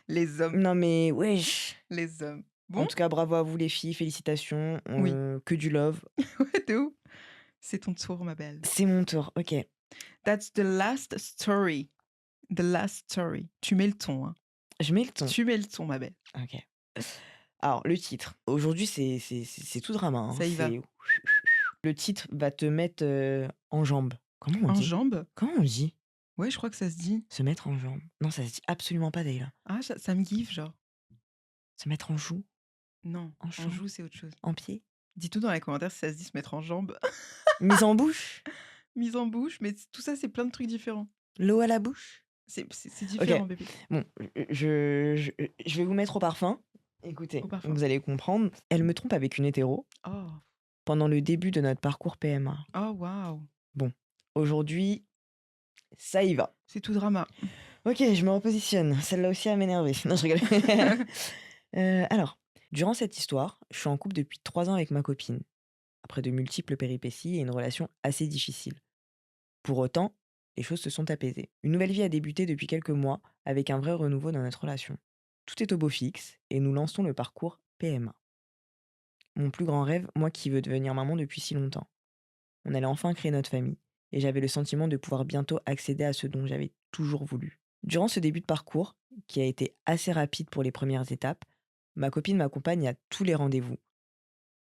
Speaker 2: Les hommes,
Speaker 3: Non mais wesh!
Speaker 2: les hommes.
Speaker 3: En
Speaker 2: Bon?
Speaker 3: tout cas, bravo à vous les filles, félicitations,
Speaker 2: Oui.
Speaker 3: que du love.
Speaker 2: Ouais, de ouf. C'est ton tour, ma belle.
Speaker 3: C'est mon tour, OK.
Speaker 2: That's the last story. The last story. Tu mets le ton, hein.
Speaker 3: Je mets le ton.
Speaker 2: Tu mets le ton, ma belle.
Speaker 3: OK. Alors le titre, aujourd'hui c'est tout drama, hein,
Speaker 2: Ça y va.
Speaker 3: c'est le titre va te mettre, en jambe. Comment on
Speaker 2: En
Speaker 3: dit?
Speaker 2: jambes?
Speaker 3: Comment on dit?
Speaker 2: Ouais, je crois que ça se dit.
Speaker 3: Se mettre en jambe? Non, ça se dit absolument pas Daïla.
Speaker 2: Ah, ça me kiffe, genre.
Speaker 3: Se mettre en joue?
Speaker 2: Non,
Speaker 3: En
Speaker 2: en
Speaker 3: champ?
Speaker 2: joue, c'est autre chose.
Speaker 3: En pied?
Speaker 2: Dis-tout dans les commentaires si ça se dit se mettre en jambes.
Speaker 3: Mise en bouche?
Speaker 2: Mise en bouche, mais tout ça, c'est plein de trucs différents.
Speaker 3: L'eau à la bouche?
Speaker 2: C'est
Speaker 3: OK.
Speaker 2: différent, bébé.
Speaker 3: Bon, je vais vous mettre au parfum. Écoutez,
Speaker 2: Au parfum.
Speaker 3: vous allez comprendre. Elle me trompe avec une hétéro
Speaker 2: Oh.
Speaker 3: pendant le début de notre parcours PMA.
Speaker 2: Oh, waouh.
Speaker 3: Bon, aujourd'hui, ça y va.
Speaker 2: C'est tout drama.
Speaker 3: OK, je me repositionne. Celle-là aussi, elle m'énerver. Non, je rigole. Alors, durant cette histoire, je suis en couple depuis 3 ans avec ma copine, après de multiples péripéties et une relation assez difficile. Pour autant, les choses se sont apaisées. Une nouvelle vie a débuté depuis quelques mois avec un vrai renouveau dans notre relation. Tout est au beau fixe et nous lançons le parcours PMA. Mon plus grand rêve, moi qui veux devenir maman depuis si longtemps. On allait enfin créer notre famille et j'avais le sentiment de pouvoir bientôt accéder à ce dont j'avais toujours voulu. Durant ce début de parcours, qui a été assez rapide pour les premières étapes, ma copine m'accompagne à tous les rendez-vous.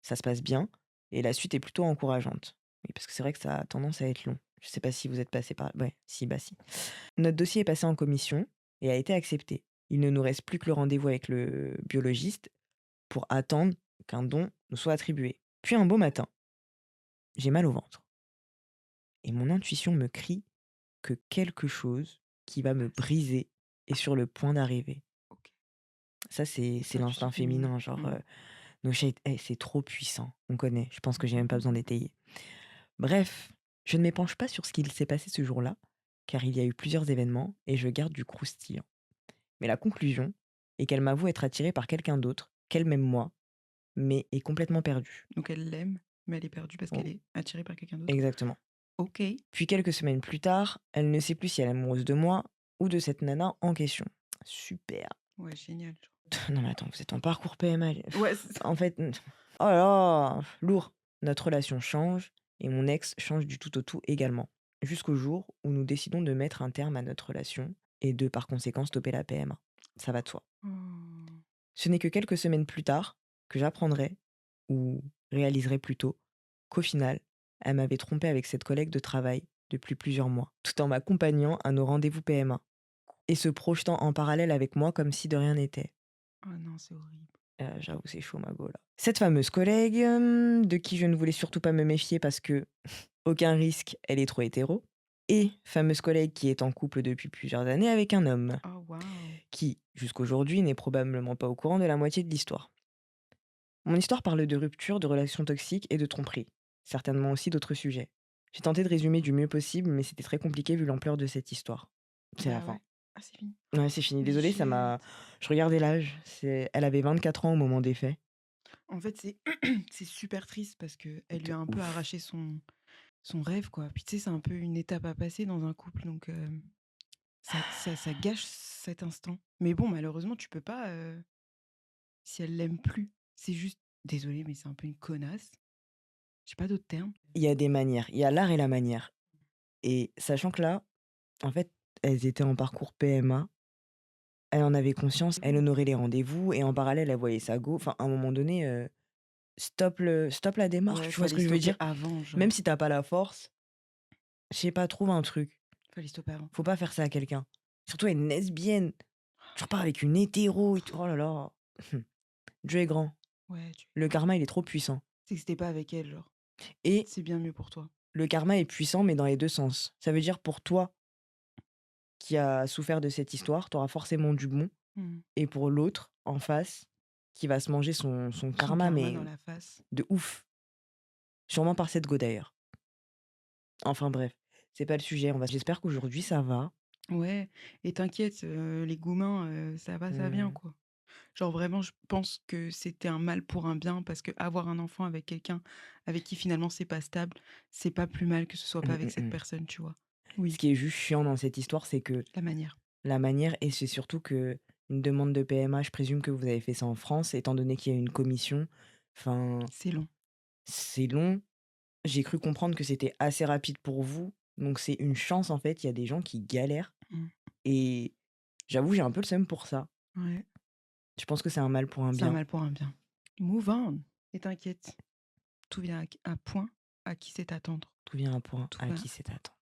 Speaker 3: Ça se passe bien et la suite est plutôt encourageante. Oui, parce que c'est vrai que ça a tendance à être long. Je sais pas si vous êtes passé par... Ouais, si, bah si. Notre dossier est passé en commission et a été accepté. Il ne nous reste plus que le rendez-vous avec le biologiste pour attendre qu'un don nous soit attribué. Puis un beau matin, j'ai mal au ventre. Et mon intuition me crie que quelque chose qui va me briser est sur le point d'arriver.
Speaker 2: Ok.
Speaker 3: Ça, c'est
Speaker 2: Intuition
Speaker 3: l'instinct
Speaker 2: féminine.
Speaker 3: féminin, genre... no shade, c'est trop puissant. On connaît, je pense que j'ai même pas besoin d'étayer. Bref, je ne m'épanche pas sur ce qu'il s'est passé ce jour-là, car il y a eu plusieurs événements et je garde du croustillant. Mais la conclusion est qu'elle m'avoue être attirée par quelqu'un d'autre, qu'elle m'aime moi, mais est complètement perdue.
Speaker 2: Donc elle l'aime, mais elle est perdue parce
Speaker 3: Oh,
Speaker 2: qu'elle est attirée par quelqu'un d'autre.
Speaker 3: exactement.
Speaker 2: Ok.
Speaker 3: Puis quelques semaines plus tard, elle ne sait plus si elle est amoureuse de moi ou de cette nana en question. Super.
Speaker 2: Ouais, génial.
Speaker 3: Non mais attends, vous êtes en parcours PMA.
Speaker 2: Ouais, c'est ça.
Speaker 3: En fait, oh là là, lourd. Notre relation change et mon ex change du tout au tout également. Jusqu'au jour où nous décidons de mettre un terme à notre relation et de par conséquent stopper la PMA. Ça va de soi.
Speaker 2: Oh.
Speaker 3: Ce n'est que quelques semaines plus tard que j'apprendrai, ou réaliserai plutôt, qu'au final, elle m'avait trompé avec cette collègue de travail depuis plusieurs mois, tout en m'accompagnant à nos rendez-vous PMA et se projetant en parallèle avec moi comme si de rien n'était.
Speaker 2: Oh non, c'est horrible.
Speaker 3: J'avoue, c'est chaud, ma go, là. Cette fameuse collègue, de qui je ne voulais surtout pas me méfier parce que aucun risque, elle est trop hétéro. Et fameuse collègue qui est en couple depuis plusieurs années avec un homme,
Speaker 2: Oh waouh.
Speaker 3: qui, jusqu'aujourd'hui, n'est probablement pas au courant de la moitié de l'histoire. Mon histoire parle de rupture, de relations toxiques et de tromperie. Certainement aussi d'autres sujets. J'ai tenté de résumer du mieux possible, mais c'était très compliqué vu l'ampleur de cette histoire. C'est la
Speaker 2: Bah
Speaker 3: fin.
Speaker 2: ouais. Ah, c'est fini.
Speaker 3: Ouais, c'est fini.
Speaker 2: Mais
Speaker 3: Désolée, ça m'a...
Speaker 2: chut.
Speaker 3: Je regardais l'âge. Elle avait 24 ans au moment des faits.
Speaker 2: En fait, c'est super triste parce que elle lui
Speaker 3: De
Speaker 2: a un peu
Speaker 3: ouf.
Speaker 2: arraché son rêve, quoi. Puis tu sais, c'est un peu une étape à passer dans un couple, donc ça gâche cet instant. Mais bon, malheureusement, tu peux pas si elle l'aime plus. C'est juste, désolée, mais c'est un peu une connasse. J'ai pas d'autres termes.
Speaker 3: Il y a des manières. Il y a l'art et la manière. Et sachant que là, en fait, elles étaient en parcours PMA. Elle en avait conscience. Elle honorait les rendez-vous. Et en parallèle, elle voyait sa go. Enfin, à un moment donné, stop la démarche.
Speaker 2: Ouais,
Speaker 3: Tu vois ce
Speaker 2: fallait
Speaker 3: que je veux
Speaker 2: stopper
Speaker 3: dire?
Speaker 2: avant,
Speaker 3: Même
Speaker 2: genre.
Speaker 3: si t'as pas la force, je sais pas, trouve un truc.
Speaker 2: Fallait stopper avant.
Speaker 3: Faut pas faire ça à quelqu'un. Surtout à une lesbienne. Tu repars avec une hétéro et tout. Oh là là. Dieu est grand.
Speaker 2: Ouais,
Speaker 3: Le karma, il est trop puissant.
Speaker 2: c'est que c'était pas avec elle, genre.
Speaker 3: Et
Speaker 2: C'est bien mieux pour toi.
Speaker 3: le karma est puissant, mais dans les deux sens. Ça veut dire pour toi qui as souffert de cette histoire, tu auras forcément du bon.
Speaker 2: Mmh.
Speaker 3: Et pour l'autre, en face, qui va se manger son
Speaker 2: Son
Speaker 3: karma,
Speaker 2: karma
Speaker 3: mais
Speaker 2: dans la face.
Speaker 3: de ouf. Sûrement par cette go d'ailleurs. Enfin bref, c'est pas le sujet. J'espère qu'aujourd'hui ça va.
Speaker 2: Ouais, et t'inquiète, les goumins, ça va, ça vient,
Speaker 3: Mmh.
Speaker 2: quoi. Genre vraiment, je pense que c'était un mal pour un bien parce qu'avoir un enfant avec quelqu'un avec qui finalement c'est pas stable, c'est pas plus mal que ce soit pas
Speaker 3: Mmh,
Speaker 2: avec
Speaker 3: mmh,
Speaker 2: cette
Speaker 3: mmh.
Speaker 2: personne, tu vois?
Speaker 3: Ce
Speaker 2: Oui,
Speaker 3: qui est juste chiant dans cette histoire, c'est que
Speaker 2: la manière.
Speaker 3: la manière et c'est surtout qu'une demande de PMA, je présume que vous avez fait ça en France, étant donné qu'il y a une commission. Enfin,
Speaker 2: C'est long.
Speaker 3: c'est long. J'ai cru comprendre que c'était assez rapide pour vous, donc c'est une chance en fait, il y a des gens qui galèrent
Speaker 2: Mmh.
Speaker 3: et j'avoue, j'ai un peu le seum pour ça.
Speaker 2: Ouais,
Speaker 3: Je pense que c'est un mal pour un
Speaker 2: c'est un
Speaker 3: bien.
Speaker 2: mal pour un bien. Move on et t'inquiète, tout vient à point à qui sait attendre.
Speaker 3: Tout vient à point
Speaker 2: Tout
Speaker 3: à
Speaker 2: va
Speaker 3: qui c'est attend.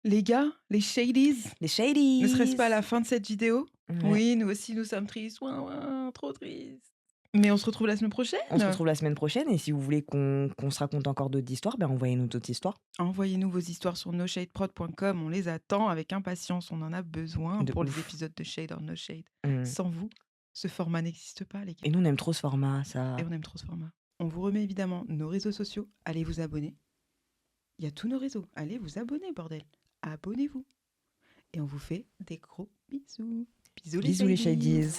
Speaker 2: Les gars, les shadies,
Speaker 3: Les
Speaker 2: ne serait-ce pas
Speaker 3: shadies!
Speaker 2: la fin de cette vidéo?
Speaker 3: Ouais.
Speaker 2: Oui, nous aussi, nous sommes tristes. Ouin, ouin, trop tristes. Mais on se retrouve la semaine
Speaker 3: On se
Speaker 2: prochaine.
Speaker 3: retrouve la semaine prochaine et si vous voulez qu'on se raconte encore d'autres histoires, ben envoyez-nous d'autres histoires.
Speaker 2: Envoyez-nous vos histoires sur noshadeprod.com. On les attend avec impatience. On en a besoin
Speaker 3: De
Speaker 2: pour les
Speaker 3: ouf.
Speaker 2: épisodes de Shade or No Shade.
Speaker 3: Mmh.
Speaker 2: Sans vous, ce format n'existe pas, les gars.
Speaker 3: Et nous, on aime trop ce format,
Speaker 2: Et
Speaker 3: ça.
Speaker 2: on aime trop ce format. On vous remet évidemment nos réseaux sociaux. Allez vous abonner. Il y a tous nos réseaux. Allez vous abonner, bordel. Abonnez-vous. Et on vous fait des gros bisous. Bisous les
Speaker 3: Bisous les
Speaker 2: shadies.
Speaker 3: shadies.